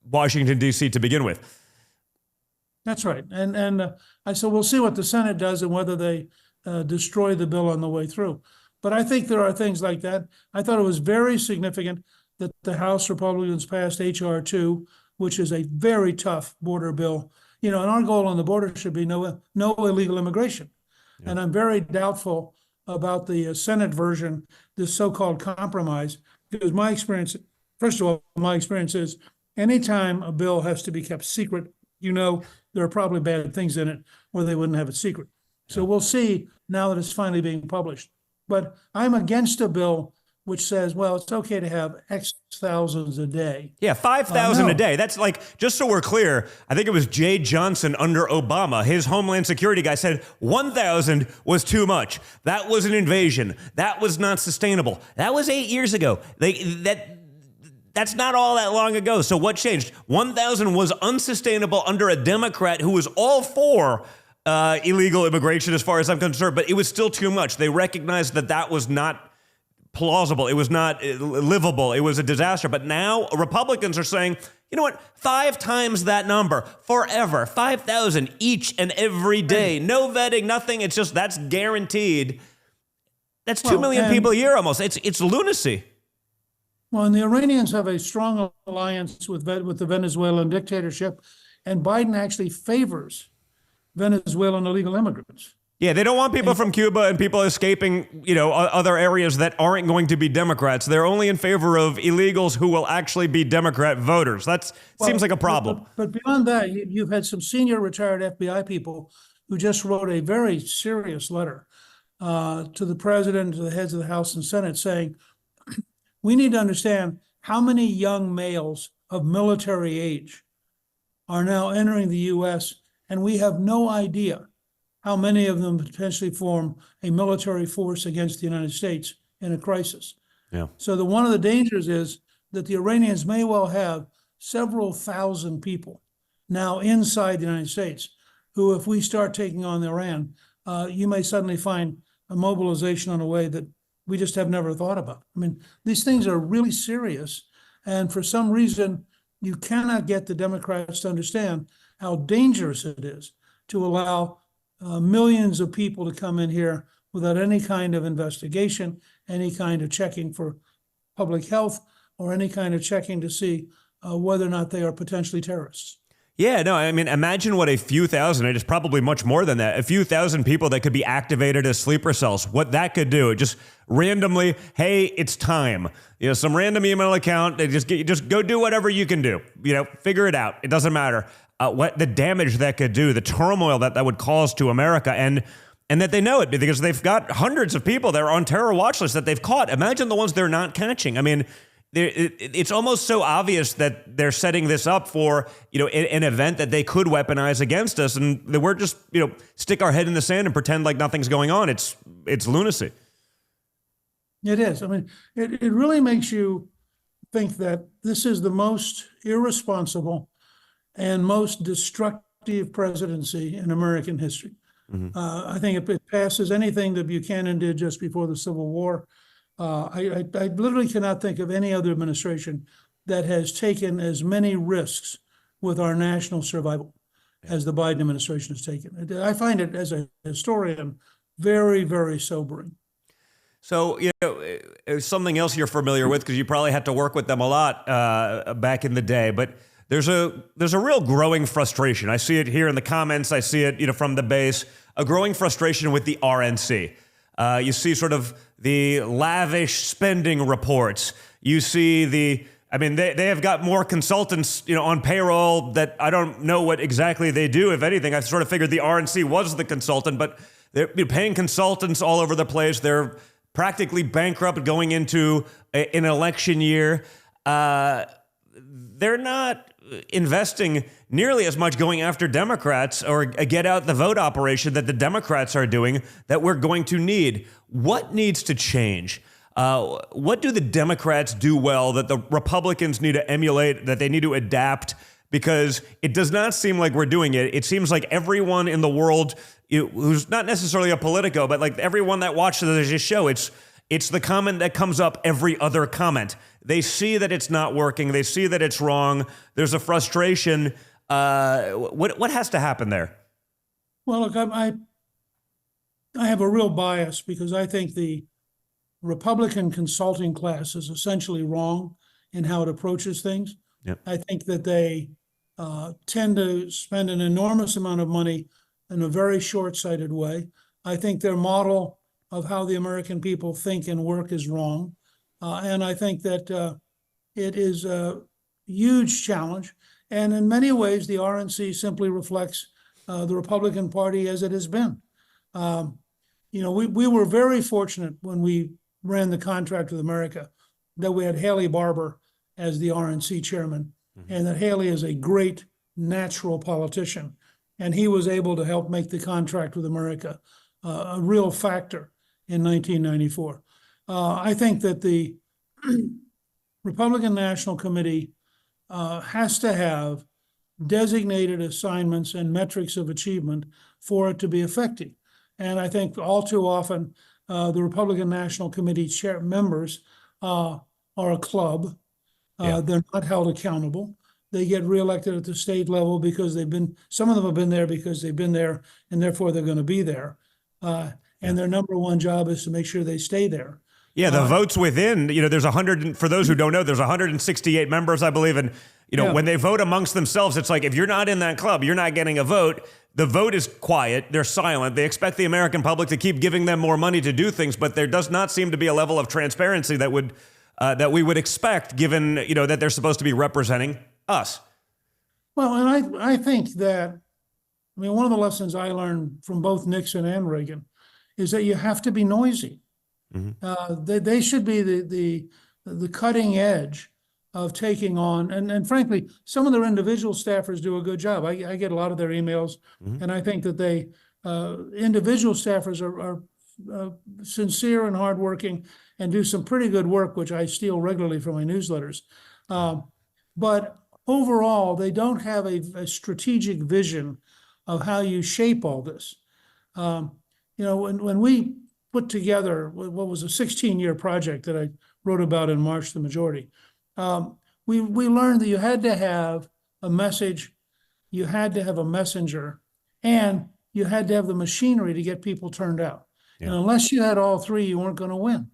Washington, D.C. to begin with. That's right. And so we'll see what the Senate does and whether they destroy the bill on the way through. But I think there are things like that. I thought it was very significant that the House Republicans passed H.R. 2, which is a very tough border bill. And our goal on the border should be no illegal immigration. Yeah. And I'm very doubtful about the Senate version, this so-called compromise, because my experience is anytime a bill has to be kept secret, there are probably bad things in it or they wouldn't have it secret. So we'll see now that it's finally being published. But I'm against a bill which says, well, it's okay to have X thousands a day. Yeah, 5,000 a day. That's like, just so we're clear, I think it was Jay Johnson under Obama. His Homeland Security guy said 1,000 was too much. That was an invasion. That was not sustainable. That was 8 years ago. That's not all that long ago. So what changed? 1,000 was unsustainable under a Democrat who was all for illegal immigration as far as I'm concerned, but it was still too much. They recognized that was not plausible. It was not livable. It was a disaster. But now Republicans are saying, you know what? 5 times that number forever, 5,000 each and every day. No vetting, nothing. It's just, that's guaranteed. That's 2 million people a year almost. It's lunacy. Well, and the Iranians have a strong alliance with the Venezuelan dictatorship, and Biden actually favors Venezuelan illegal immigrants. Yeah, they don't want people from Cuba and people escaping, other areas that aren't going to be Democrats. They're only in favor of illegals who will actually be Democrat voters. Seems like a problem. But beyond that, you've had some senior retired FBI people who just wrote a very serious letter to the president, to the heads of the House and Senate, saying, we need to understand how many young males of military age are now entering the U.S., and we have no idea how many of them potentially form a military force against the United States in a crisis. Yeah. So one of the dangers is that the Iranians may well have several thousand people now inside the United States who, if we start taking on Iran, you may suddenly find a mobilization in a way that we just have never thought about. I mean, these things are really serious. And for some reason, you cannot get the Democrats to understand how dangerous it is to allow millions of people to come in here without any kind of investigation, any kind of checking for public health, or any kind of checking to see whether or not they are potentially terrorists. Yeah, no, I mean, imagine what a few thousand, it is probably much more than that, a few thousand people that could be activated as sleeper cells, what that could do. It just randomly, hey, it's time. Some random email account, they just go do whatever you can do. Figure it out. It doesn't matter. What the damage that could do, the turmoil that would cause to America, and that they know it because they've got hundreds of people that are on terror watch lists that they've caught. Imagine the ones they're not catching. I mean, it's almost so obvious that they're setting this up for, an event that they could weaponize against us, and that we're just, stick our head in the sand and pretend like nothing's going on. It's lunacy. It is. I mean, it really makes you think that this is the most irresponsible and most destructive presidency in American history. Mm-hmm. I think it passes anything that Buchanan did just before the Civil War. I literally cannot think of any other administration that has taken as many risks with our national survival as the Biden administration has taken. I find it, as a historian, very, very sobering. So, something else you're familiar with because you probably had to work with them a lot back in the day. But there's a real growing frustration. I see it here in the comments. I see it, from the base. A growing frustration with the RNC. You see sort of the lavish spending reports. You see they have got more consultants, on payroll that I don't know what exactly they do. If anything, I sort of figured the RNC was the consultant, but they're paying consultants all over the place. They're practically bankrupt going into an election year. They're not investing nearly as much going after Democrats or a get out the vote operation that the Democrats are doing that we're going to need. What needs to change? What do the Democrats do well that the Republicans need to emulate, that they need to adapt? Because it does not seem like we're doing it. It seems like everyone in the world who's not necessarily a Politico, but like everyone that watches this show, it's the comment that comes up every other comment. They see that it's not working. They see that it's wrong. There's a frustration. What has to happen there? Well, look, I have a real bias because I think the Republican consulting class is essentially wrong in how it approaches things. Yep. I think that they tend to spend an enormous amount of money in a very short-sighted way. I think their model of how the American people think and work is wrong. And I think that it is a huge challenge. And in many ways, the RNC simply reflects the Republican Party as it has been. We were very fortunate when we ran the contract with America that we had Haley Barbour as the RNC chairman, and that Haley is a great natural politician. And he was able to help make the contract with America a real factor in 1994. I think that the Republican National Committee has to have designated assignments and metrics of achievement for it to be effective. And I think all too often, the Republican National Committee members are a club. They're not held accountable. They get reelected at the state level because some of them have been there because they've been there, and therefore they're going to be there. And their number one job is to make sure they stay there. Yeah, the votes within, there's 100, for those who don't know, there's 168 members, I believe. And, when they vote amongst themselves, it's like, if you're not in that club, you're not getting a vote. The vote is quiet. They're silent. They expect the American public to keep giving them more money to do things, but there does not seem to be a level of transparency that we would expect, given, that they're supposed to be representing us. Well, and I think that, one of the lessons I learned from both Nixon and Reagan is that you have to be noisy. They should be the cutting edge of taking on, and frankly, some of their individual staffers do a good job. I get a lot of their emails, and I think that they individual staffers are sincere and hardworking and do some pretty good work, which I steal regularly from my newsletters. But overall, they don't have a strategic vision of how you shape all this. When we put together what was a 16-year project that I wrote about in March the Majority, we learned that you had to have a message, you had to have a messenger, and you had to have the machinery to get people turned out. And unless you had all three, you weren't going to win.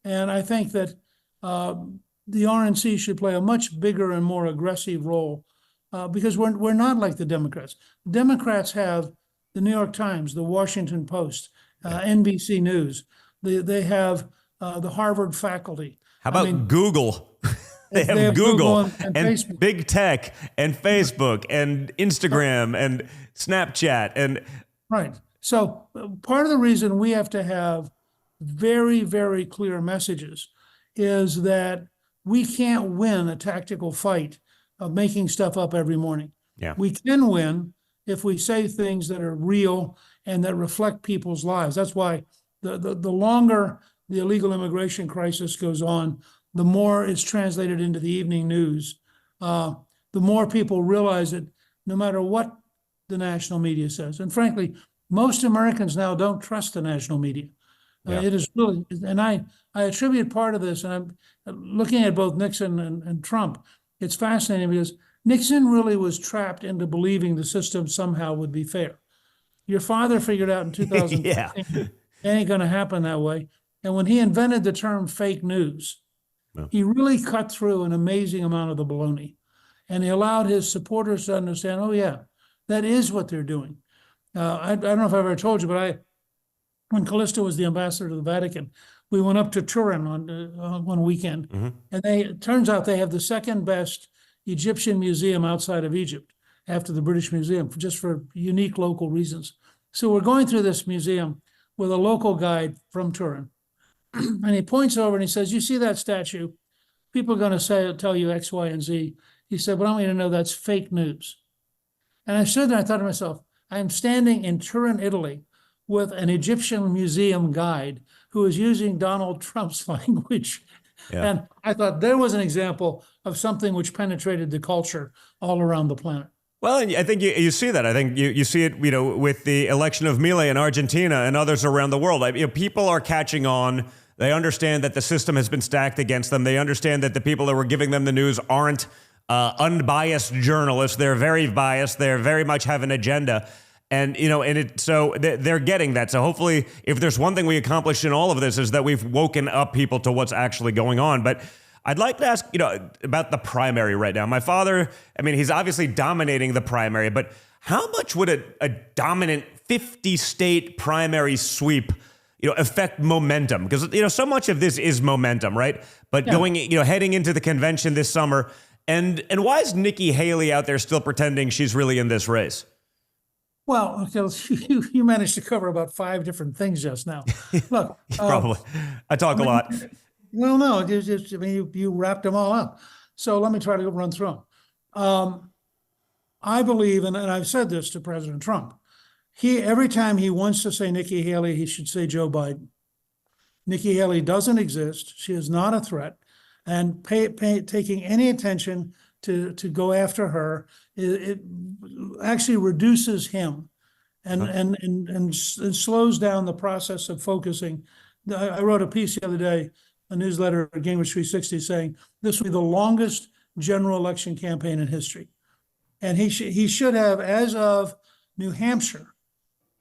And I think that the RNC should play a much bigger and more aggressive role because we're not like the Democrats. Democrats have the New York Times, the Washington Post, NBC News. They have the Harvard faculty. How about Google? They have Google and big tech and Facebook and Instagram and Snapchat and right. So part of the reason we have to have very, very clear messages is that we can't win a tactical fight of making stuff up every morning. We can win if we say things that are real and that reflect people's lives. That's why the longer the illegal immigration crisis goes on, the more it's translated into the evening news. The more people realize that no matter what the national media says, and frankly, most Americans now don't trust the national media. It is really, and I attribute part of this, and I'm looking at both Nixon and Trump. It's fascinating because Nixon really was trapped into believing the system somehow would be fair. Your father figured out in 2015, it ain't going to happen that way. And when he invented the term fake news, he really cut through an amazing amount of the baloney. And he allowed his supporters to understand, oh yeah, that is what they're doing. I don't know if I ever told you, but when Callisto was the ambassador to the Vatican, we went up to Turin on one weekend, and it turns out they have the second best Egyptian museum outside of Egypt after the British Museum, just for unique local reasons. So we're going through this museum with a local guide from Turin, and he points over and he says, "You see that statue? People are going to tell you X, Y, and Z." He said, "But I want you to know that's fake news." And I stood there and I thought to myself, I am standing in Turin, Italy, with an Egyptian museum guide who is using Donald Trump's language. Yeah. And I thought there was an example of something which penetrated the culture all around the planet. Well, and I think you see that. I think you see it, with the election of Milei in Argentina and others around the world. People are catching on. They understand that the system has been stacked against them. They understand that the people that were giving them the news aren't unbiased journalists. They're very biased. They're very much have an agenda. And, so they're getting that. So hopefully, if there's one thing we accomplished in all of this is that we've woken up people to what's actually going on. But I'd like to ask, about the primary right now. My father, he's obviously dominating the primary, but how much would a dominant 50-state primary sweep, affect momentum? Because, so much of this is momentum, right? But heading into the convention this summer, and why is Nikki Haley out there still pretending she's really in this race? Well, you managed to cover about 5 different things just now. Look, probably. I talk a lot. Well, no, you wrapped them all up. So let me try to run through them. I believe, and I've said this to President Trump, every time he wants to say Nikki Haley, he should say Joe Biden. Nikki Haley doesn't exist. She is not a threat. And taking any attention to go after her, it actually reduces him and slows down the process of focusing. I wrote a piece the other day, a newsletter at Gingrich 360, saying this will be the longest general election campaign in history. And he should have, as of New Hampshire,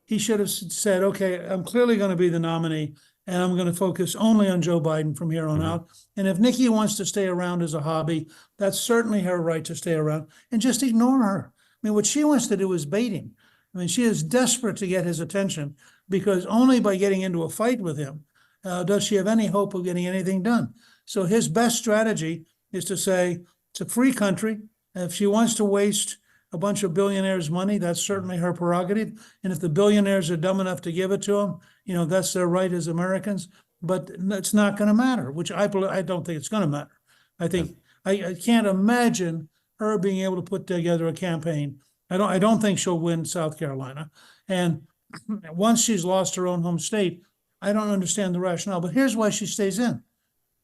he should have said, okay, I'm clearly going to be the nominee, and I'm going to focus only on Joe Biden from here on out. And if Nikki wants to stay around as a hobby, that's certainly her right to stay around, and just ignore her. What she wants to do is bait him. She is desperate to get his attention, because only by getting into a fight with him does she have any hope of getting anything done. So his best strategy is to say, it's a free country. If she wants to waste a bunch of billionaires' money, that's certainly her prerogative. And if the billionaires are dumb enough to give it to him, that's their right as Americans. But it's not going to matter, which I don't think it's going to matter. I think I can't imagine her being able to put together a campaign. I don't think she'll win South Carolina. And once she's lost her own home state, I don't understand the rationale. But here's why she stays in.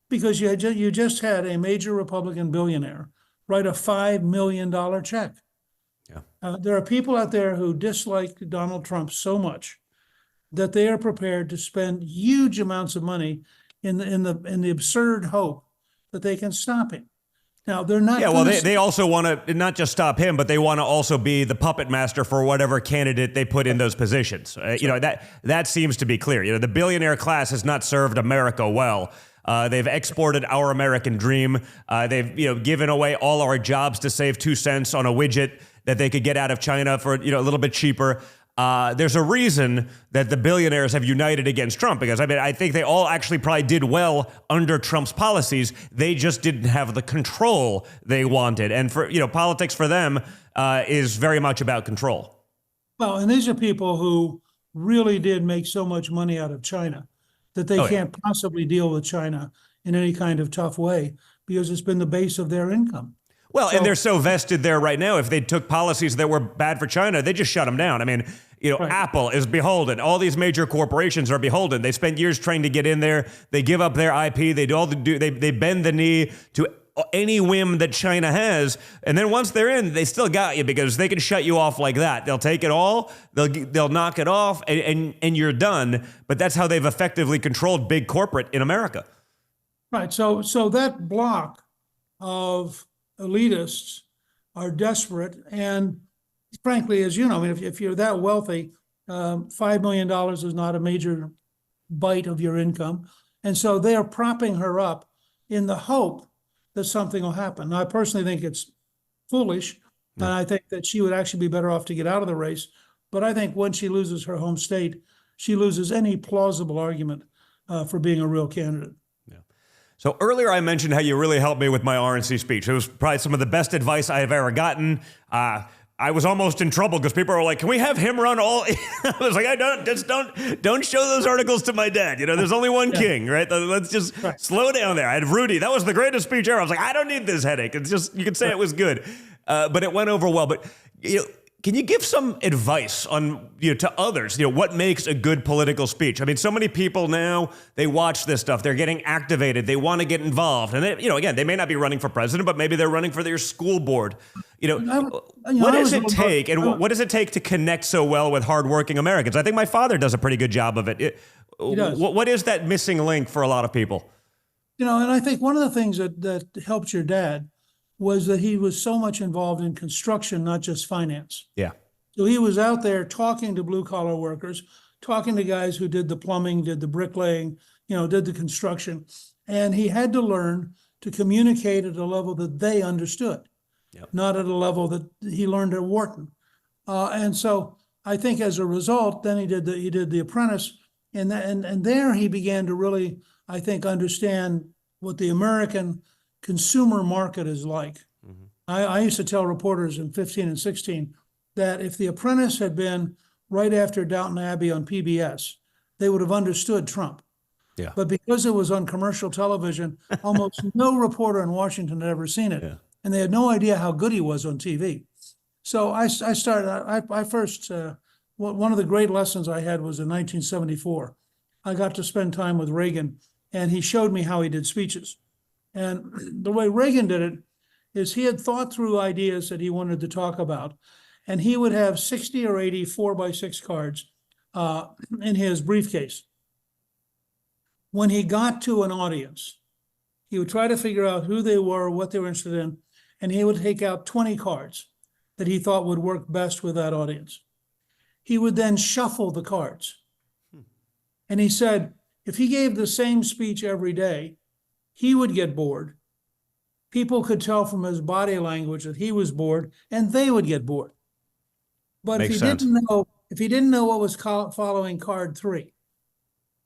Because you just had a major Republican billionaire write a $5 million check. Yeah. There are people out there who dislike Donald Trump so much that they are prepared to spend huge amounts of money in the absurd hope that they can stop him. Now, they're not. Yeah, well, they also want to not just stop him, but they want to also be the puppet master for whatever candidate they put in those positions. That seems to be clear. The billionaire class has not served America well. They've exported our American dream. They've given away all our jobs to save 2 cents on a widget that they could get out of China for a little bit cheaper. There's a reason that the billionaires have united against Trump, because I think they all actually probably did well under Trump's policies. They just didn't have the control they wanted. And for politics for them is very much about control. Well, and these are people who really did make so much money out of China that they can't possibly deal with China in any kind of tough way, because it's been the base of their income. Well, and they're so vested there right now. If they took policies that were bad for China, they just shut them down. Right. Apple is beholden. All these major corporations are beholden. They spent years trying to get in there. They give up their IP. They bend the knee to any whim that China has. And then once they're in, they still got you, because they can shut you off like that. They'll take it all. They'll knock it off, and you're done. But that's how they've effectively controlled big corporate in America. Right. So that block of elitists are desperate, and frankly, as you know, if you're that wealthy, $5 million is not a major bite of your income. And so they are propping her up in the hope that something will happen. Now, I personally think it's foolish, and I think that she would actually be better off to get out of the race. But I think when she loses her home state, she loses any plausible argument for being a real candidate. So earlier I mentioned how you really helped me with my RNC speech. It was probably some of the best advice I have ever gotten. I was almost in trouble because people were like, "Can we have him run all?" I was like, don't show those articles to my dad. You know, there's only one king, right? Let's just slow down there. I had Rudy. That was the greatest speech ever. I was like, I don't need this headache. It's just, you could say it was good, but it went over well. But can you give some advice on, to others, what makes a good political speech? I mean, so many people now, they watch this stuff, they're getting activated, they want to get involved. And they, again, they may not be running for president, but maybe they're running for their school board. What does it take, and what does it take to connect so well with hardworking Americans? I think my father does a pretty good job of it. He does. What is that missing link for a lot of people? And I think one of the things that helped your dad was that he was so much involved in construction, not just finance. Yeah. So he was out there talking to blue collar workers, talking to guys who did the plumbing, did the bricklaying, did the construction. And he had to learn to communicate at a level that they understood, not at a level that he learned at Wharton. And so I think as a result, then he did the Apprentice, and there he began to really, I think, understand what the American consumer market is like. Mm-hmm. I used to tell reporters in 15 and 16 that if The Apprentice had been right after Downton Abbey on PBS, they would have understood Trump. Yeah. But because it was on commercial television, almost no reporter in Washington had ever seen it. Yeah. And they had no idea how good he was on TV. So I first, one of the great lessons I had was in 1974. I got to spend time with Reagan, and he showed me how he did speeches. And the way Reagan did it is he had thought through ideas that he wanted to talk about, and he would have 60 or 80 4x6 cards in his briefcase. When he got to an audience, he would try to figure out who they were, what they were interested in, and he would take out 20 cards that he thought would work best with that audience. He would then shuffle the cards. And he said, if he gave the same speech every day, he would get bored. People could tell from his body language that he was bored, and they would get bored. But if he didn't know what was following card 3,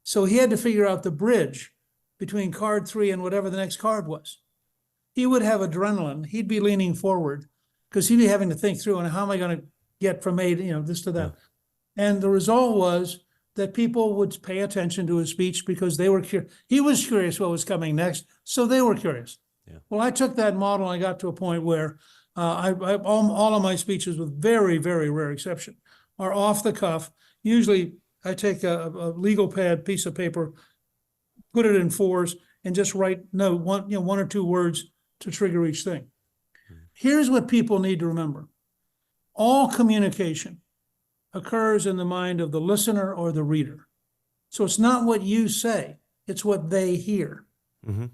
so he had to figure out the bridge between card 3 and whatever the next card was. He would have adrenaline. He'd be leaning forward because he'd be having to think through, and how am I going to get from A to, this to that. Yeah. And the result was that people would pay attention to his speech because they were curious. He was curious what was coming next, so they were curious. Yeah. Well, I took that model and I got to a point where all of my speeches, with very, very rare exception, are off the cuff. Usually I take a legal pad, piece of paper, put it in 4s, and just write one or two words to trigger each thing. Here's what people need to remember. All communication occurs in the mind of the listener or the reader. So it's not what you say, it's what they hear. Mm-hmm.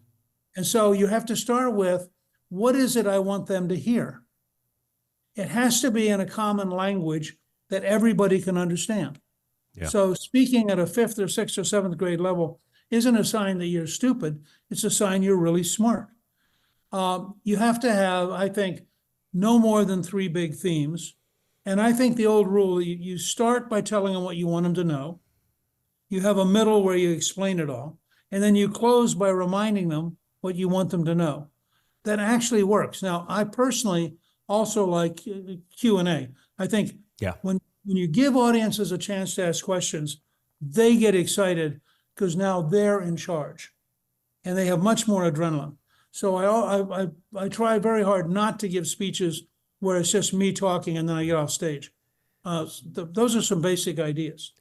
And so you have to start with, what is it I want them to hear? It has to be in a common language that everybody can understand. Yeah. So speaking at a 5th or 6th or 7th grade level isn't a sign that you're stupid, it's a sign you're really smart. You have to have, I think, no more than 3 big themes. And I think the old rule, you start by telling them what you want them to know. You have a middle where you explain it all. And then you close by reminding them what you want them to know. That actually works. Now, I personally also like Q&A. I think when you give audiences a chance to ask questions, they get excited because now they're in charge and they have much more adrenaline. So I try very hard not to give speeches where it's just me talking and then I get off stage. Those are some basic ideas.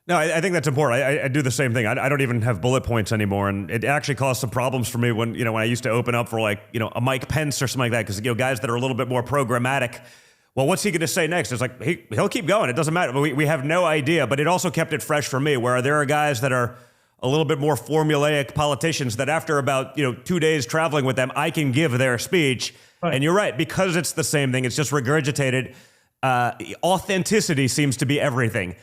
No, I think that's important. I do the same thing. I don't even have bullet points anymore, and it actually caused some problems for me when I used to open up for a Mike Pence or something like that, because guys that are a little bit more programmatic. Well, what's he going to say next? It's like he'll keep going. It doesn't matter. We have no idea, but it also kept it fresh for me. Where there are guys that are a little bit more formulaic politicians that after about 2 days traveling with them, I can give their speech. Right. And you're right, because it's the same thing. It's just regurgitated. Authenticity seems to be everything.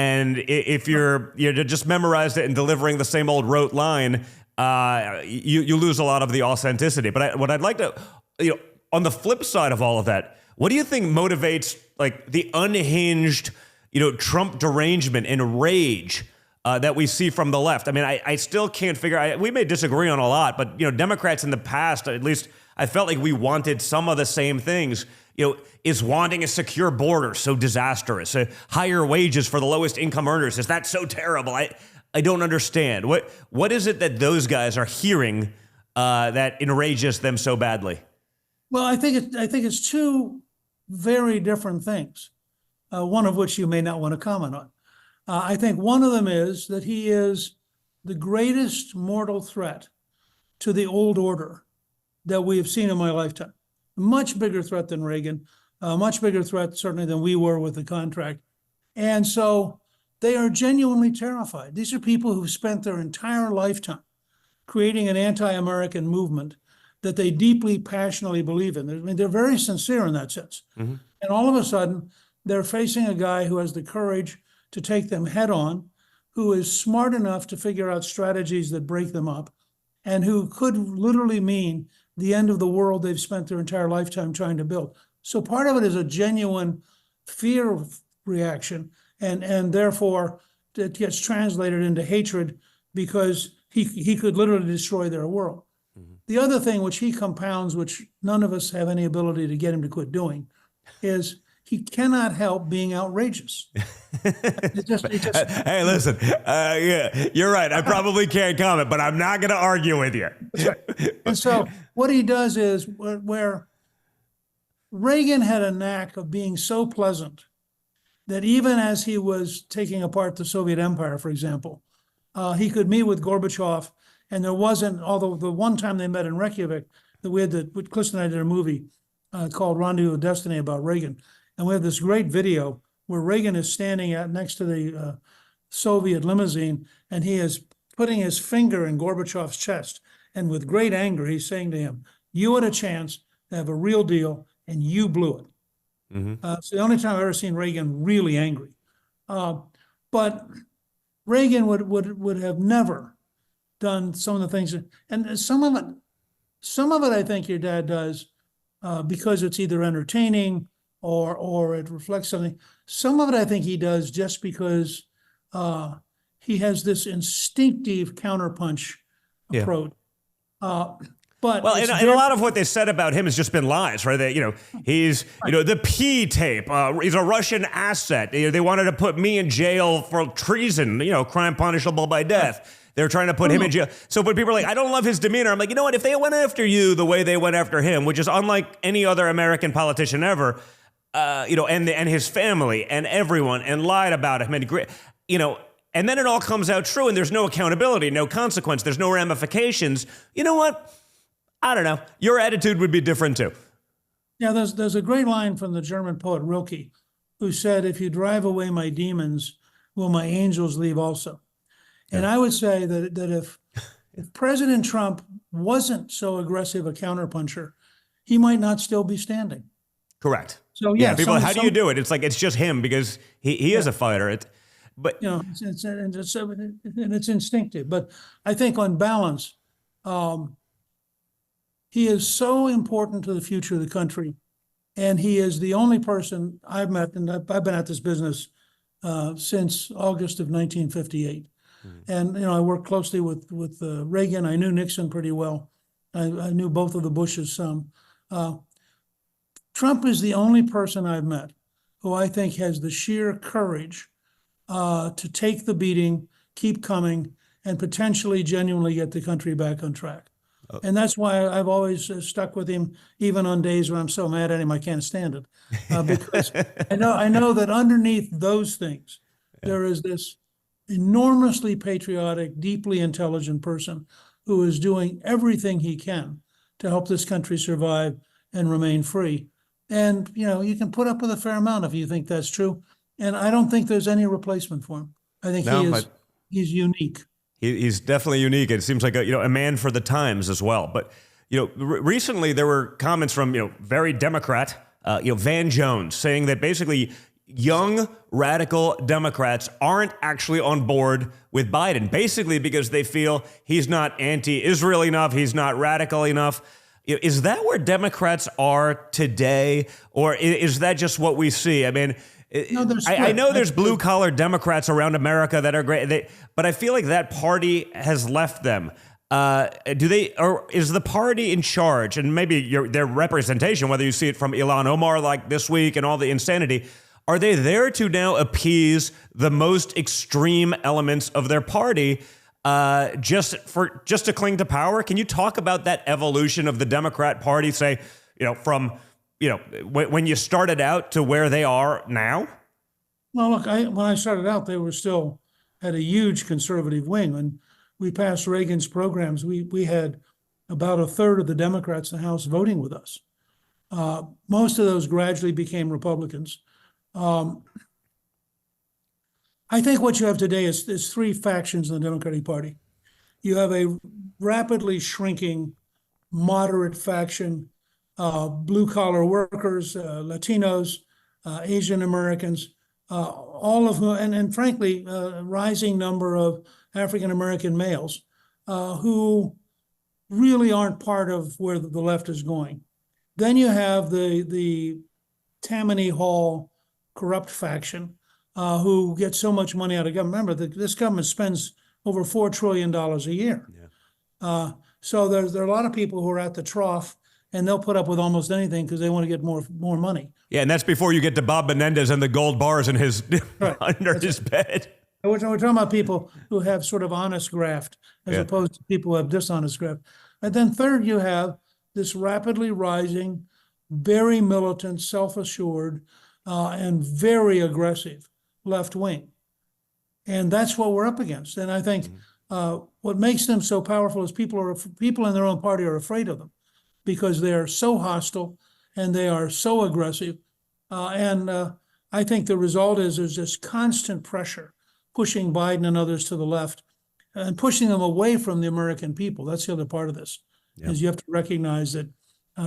And if you're just memorized it and delivering the same old rote line, you lose a lot of the authenticity. But what I'd like to, on the flip side of all of that, what do you think motivates like the unhinged, Trump derangement and rage that we see from the left? I mean, I still can't figure. We may disagree on a lot, but Democrats in the past, at least, I felt like we wanted some of the same things. Is wanting a secure border so disastrous? Higher wages for the lowest income earners, is that so terrible? I don't understand. What is it that those guys are hearing that enrages them so badly? Well, I think it's two very different things. One of which you may not want to comment on. I think one of them is that he is the greatest mortal threat to the old order that we have seen in my lifetime. A much bigger threat than Reagan, a much bigger threat certainly than we were with the contract. And so they are genuinely terrified. These are people who've spent their entire lifetime creating an anti-American movement that they deeply, passionately believe in. I mean, they're very sincere in that sense. Mm-hmm. And all of a sudden, they're facing a guy who has the courage to take them head on, who is smart enough to figure out strategies that break them up, and who could literally mean the end of the world they've spent their entire lifetime trying to build. So part of it is a genuine fear reaction, and therefore it gets translated into hatred because he could literally destroy their world. Mm-hmm. The other thing which he compounds, which none of us have any ability to get him to quit doing, is he cannot help being outrageous. Hey, listen, yeah, you're right. I probably can't comment, but I'm not going to argue with you. And so what he does is where Reagan had a knack of being so pleasant that even as he was taking apart the Soviet Empire, for example, he could meet with Gorbachev, and there wasn't, although the one time they met in Reykjavik, that Clifton and I did a movie called Rendezvous with Destiny about Reagan. And we have this great video where Reagan is standing next to the Soviet limousine, and he is putting his finger in Gorbachev's chest. And with great anger, he's saying to him, "You had a chance to have a real deal, and you blew it." Mm-hmm. It's the only time I've ever seen Reagan really angry. But Reagan would have never done some of the things, and some of it I think your dad does because it's either entertaining or it reflects something. Some of it I think he does just because he has this instinctive counterpunch approach. But and a lot of what they said about him has just been lies, right? That he's the P tape. He's a Russian asset. They wanted to put me in jail for treason, crime punishable by death. They're trying to put him in jail. So when people are like, I don't love his demeanor, I'm like, you know what? If they went after you the way they went after him, which is unlike any other American politician ever, and his family and everyone, and lied about him, and then it all comes out true, and there's no accountability, no consequence, there's no ramifications. You know what? I don't know. Your attitude would be different too. Yeah, there's a great line from the German poet Rilke, who said, "If you drive away my demons, will my angels leave also?" And I would say that if President Trump wasn't so aggressive a counterpuncher, he might not still be standing. Correct. So people, how do you do it? It's like it's just him because he is a fighter. But it's instinctive. But I think on balance, he is so important to the future of the country, and he is the only person I've met, and I've been at this business since August of 1958. And I worked closely with Reagan. I knew Nixon pretty well. I knew both of the Bushes some. Trump is the only person I've met who I think has the sheer courage to take the beating, keep coming, and potentially genuinely get the country back on track. And that's why I've always stuck with him, even on days when I'm so mad at him I can't stand it. Because I know that underneath those things, there is this enormously patriotic, deeply intelligent person who is doing everything he can to help this country survive and remain free. And, you can put up with a fair amount if you think that's true. And I don't think there's any replacement for him. I think he's unique. He's definitely unique. It seems like a man for the times as well. But, recently there were comments from, very Democrat, Van Jones, saying that basically, young radical Democrats aren't actually on board with Biden, basically because they feel he's not anti-Israel enough, he's not radical enough. Is that where Democrats are today, or is that just what we see? I mean, No, I know there's blue-collar Democrats around America that are great, but I feel like that party has left them. Or is the party in charge, and maybe their representation, whether you see it from Ilhan Omar like this week and all the insanity, are they there to now appease the most extreme elements of their party just to cling to power? Can you talk about that evolution of the Democrat Party, say, from when you started out to where they are now? Well, look, when I started out, they were still had a huge conservative wing. When we passed Reagan's programs, we had about a third of the Democrats in the House voting with us. Most of those gradually became Republicans. I think what you have today is three factions in the Democratic Party. You have a rapidly shrinking moderate faction, blue-collar workers, Latinos, Asian Americans, all of whom, and frankly, a rising number of African-American males who really aren't part of where the left is going. Then you have the Tammany Hall corrupt faction who gets so much money out of government. Remember, this government spends over $4 trillion a year. Yeah. So there are a lot of people who are at the trough, and they'll put up with almost anything because they want to get more money. Yeah, and that's before you get to Bob Menendez and the gold bars in his under his bed. We're talking about people who have sort of honest graft as opposed to people who have dishonest graft. And then third, you have this rapidly rising, very militant, self-assured, and very aggressive left wing. And that's what we're up against. And I think what makes them so powerful is people in their own party are afraid of them because they are so hostile and they are so aggressive. I think the result is there's this constant pressure pushing Biden and others to the left and pushing them away from the American people. That's the other part of this, is you have to recognize that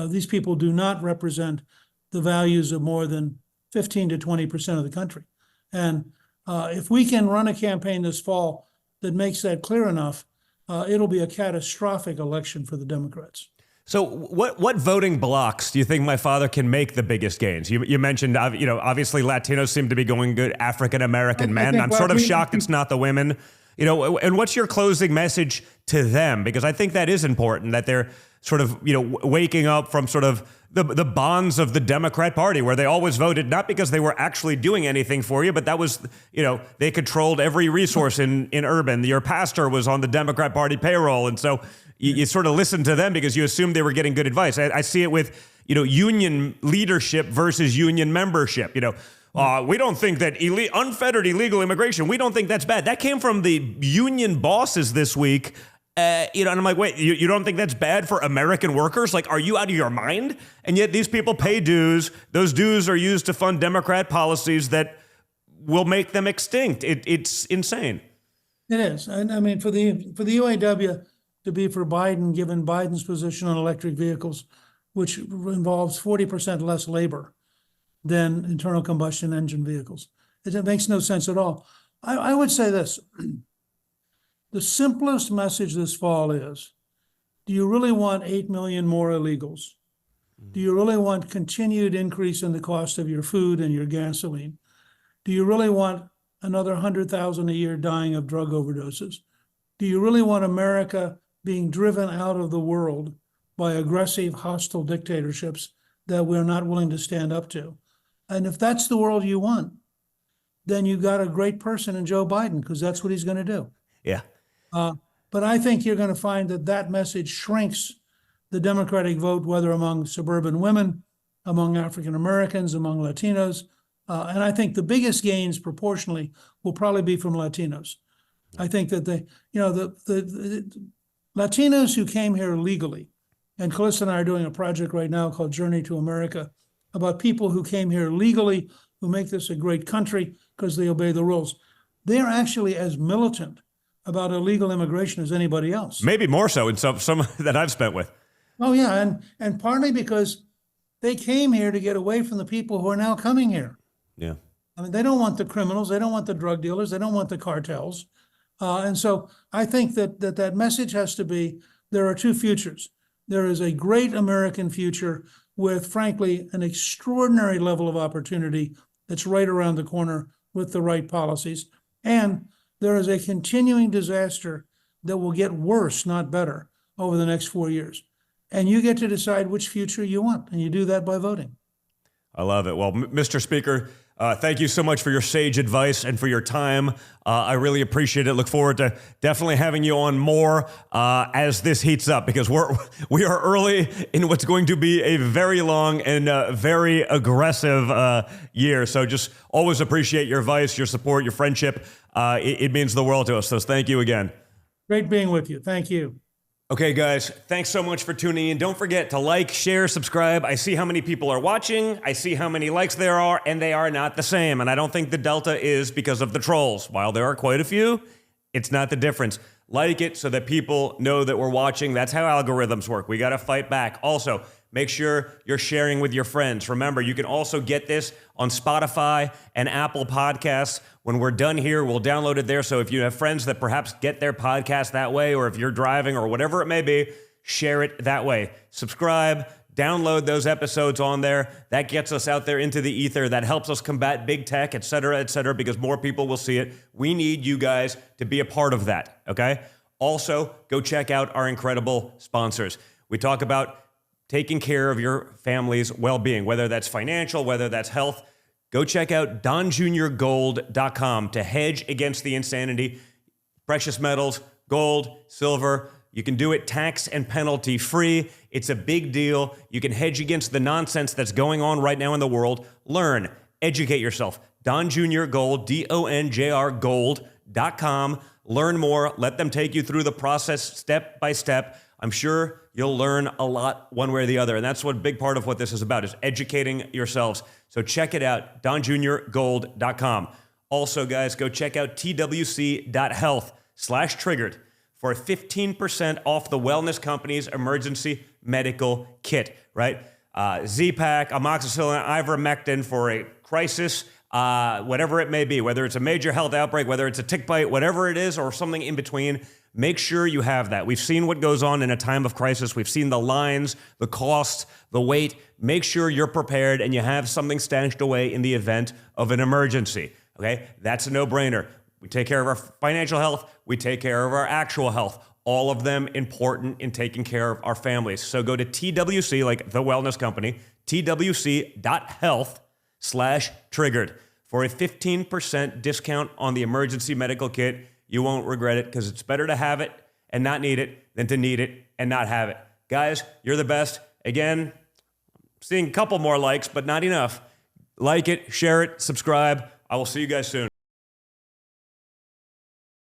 these people do not represent the values of more than 15 to 20% of the country. And if we can run a campaign this fall that makes that clear enough, it'll be a catastrophic election for the Democrats. So what voting blocks do you think my father can make the biggest gains? You mentioned, obviously Latinos seem to be going good, African-American men. I'm sort of shocked it's not the women. And what's your closing message to them? Because I think that is important, that they're sort of, waking up from sort of the bonds of the Democrat Party, where they always voted, not because they were actually doing anything for you, but that was, they controlled every resource in urban. Your pastor was on the Democrat Party payroll. And so you sort of listened to them because you assumed they were getting good advice. I see it with, union leadership versus union membership. We don't think that unfettered illegal immigration, we don't think that's bad. That came from the union bosses this week. And I'm like, wait, you don't think that's bad for American workers? Like, are you out of your mind? And yet these people pay dues. Those dues are used to fund Democrat policies that will make them extinct. It's insane. It is. And I mean, for the UAW to be for Biden, given Biden's position on electric vehicles, which involves 40% less labor than internal combustion engine vehicles, it makes no sense at all. I would say this. The simplest message this fall is, do you really want 8 million more illegals? Do you really want continued increase in the cost of your food and your gasoline? Do you really want another 100,000 a year dying of drug overdoses? Do you really want America being driven out of the world by aggressive, hostile dictatorships that we're not willing to stand up to? And if that's the world you want, then you got a great person in Joe Biden, because that's what he's going to do. Yeah. But I think you're going to find that message shrinks the Democratic vote, whether among suburban women, among African Americans, among Latinos. And I think the biggest gains proportionally will probably be from Latinos. I think that the Latinos who came here legally, and Calista and I are doing a project right now called Journey to America about people who came here legally, who make this a great country because they obey the rules. They're actually as militant about illegal immigration as anybody else. Maybe more so in some that I've spent with. Oh yeah, and partly because they came here to get away from the people who are now coming here. Yeah. I mean, they don't want the criminals, they don't want the drug dealers, they don't want the cartels. And so I think that message has to be, there are two futures. There is a great American future with, frankly, an extraordinary level of opportunity that's right around the corner with the right policies. And there is a continuing disaster that will get worse, not better, over the next 4 years. And you get to decide which future you want, and you do that by voting. I love it. Well, Mr. Speaker, thank you so much for your sage advice and for your time. I really appreciate it. Look forward to definitely having you on more as this heats up, because we are early in what's going to be a very long and very aggressive year. So just always appreciate your advice, your support, your friendship. It means the world to us. So thank you again. Great being with you. Thank you. Okay, guys, thanks so much for tuning in. Don't forget to like, share, subscribe. I see how many people are watching. I see how many likes there are, and they are not the same. And I don't think the delta is because of the trolls. While there are quite a few, it's not the difference. Like it so that people know that we're watching. That's how algorithms work. We got to fight back. Also, make sure you're sharing with your friends. Remember, you can also get this on Spotify and Apple Podcasts. When we're done here, we'll download it there. So if you have friends that perhaps get their podcast that way, or if you're driving or whatever it may be, share it that way. Subscribe, download those episodes on there. That gets us out there into the ether. That helps us combat big tech, et cetera, because more people will see it. We need you guys to be a part of that, okay? Also, go check out our incredible sponsors. We talk about taking care of your family's well-being, whether that's financial, whether that's health. Go check out donjuniorgold.com to hedge against the insanity. Precious metals, gold, silver. You can do it tax and penalty free. It's a big deal. You can hedge against the nonsense that's going on right now in the world. Learn, educate yourself. donjuniorgold, DONJR gold.com. Learn more. Let them take you through the process step by step. I'm sure you'll learn a lot one way or the other. And that's what a big part of what this is about, is educating yourselves. So check it out, donjuniorgold.com. Also, guys, go check out twc.health/triggered for a 15% off the Wellness Company's emergency medical kit, right? Z-Pak, amoxicillin, ivermectin for a crisis, whatever it may be, whether it's a major health outbreak, whether it's a tick bite, whatever it is, or something in between. Make sure you have that. We've seen what goes on in a time of crisis. We've seen the lines, the costs, the wait. Make sure you're prepared and you have something stashed away in the event of an emergency, okay? That's a no-brainer. We take care of our financial health. We take care of our actual health. All of them important in taking care of our families. So go to TWC, like the Wellness Company, twc.health/triggered for a 15% discount on the emergency medical kit. You won't regret it, because it's better to have it and not need it than to need it and not have it. Guys, you're the best. Again, seeing a couple more likes, but not enough. Like it, share it, subscribe. I will see you guys soon.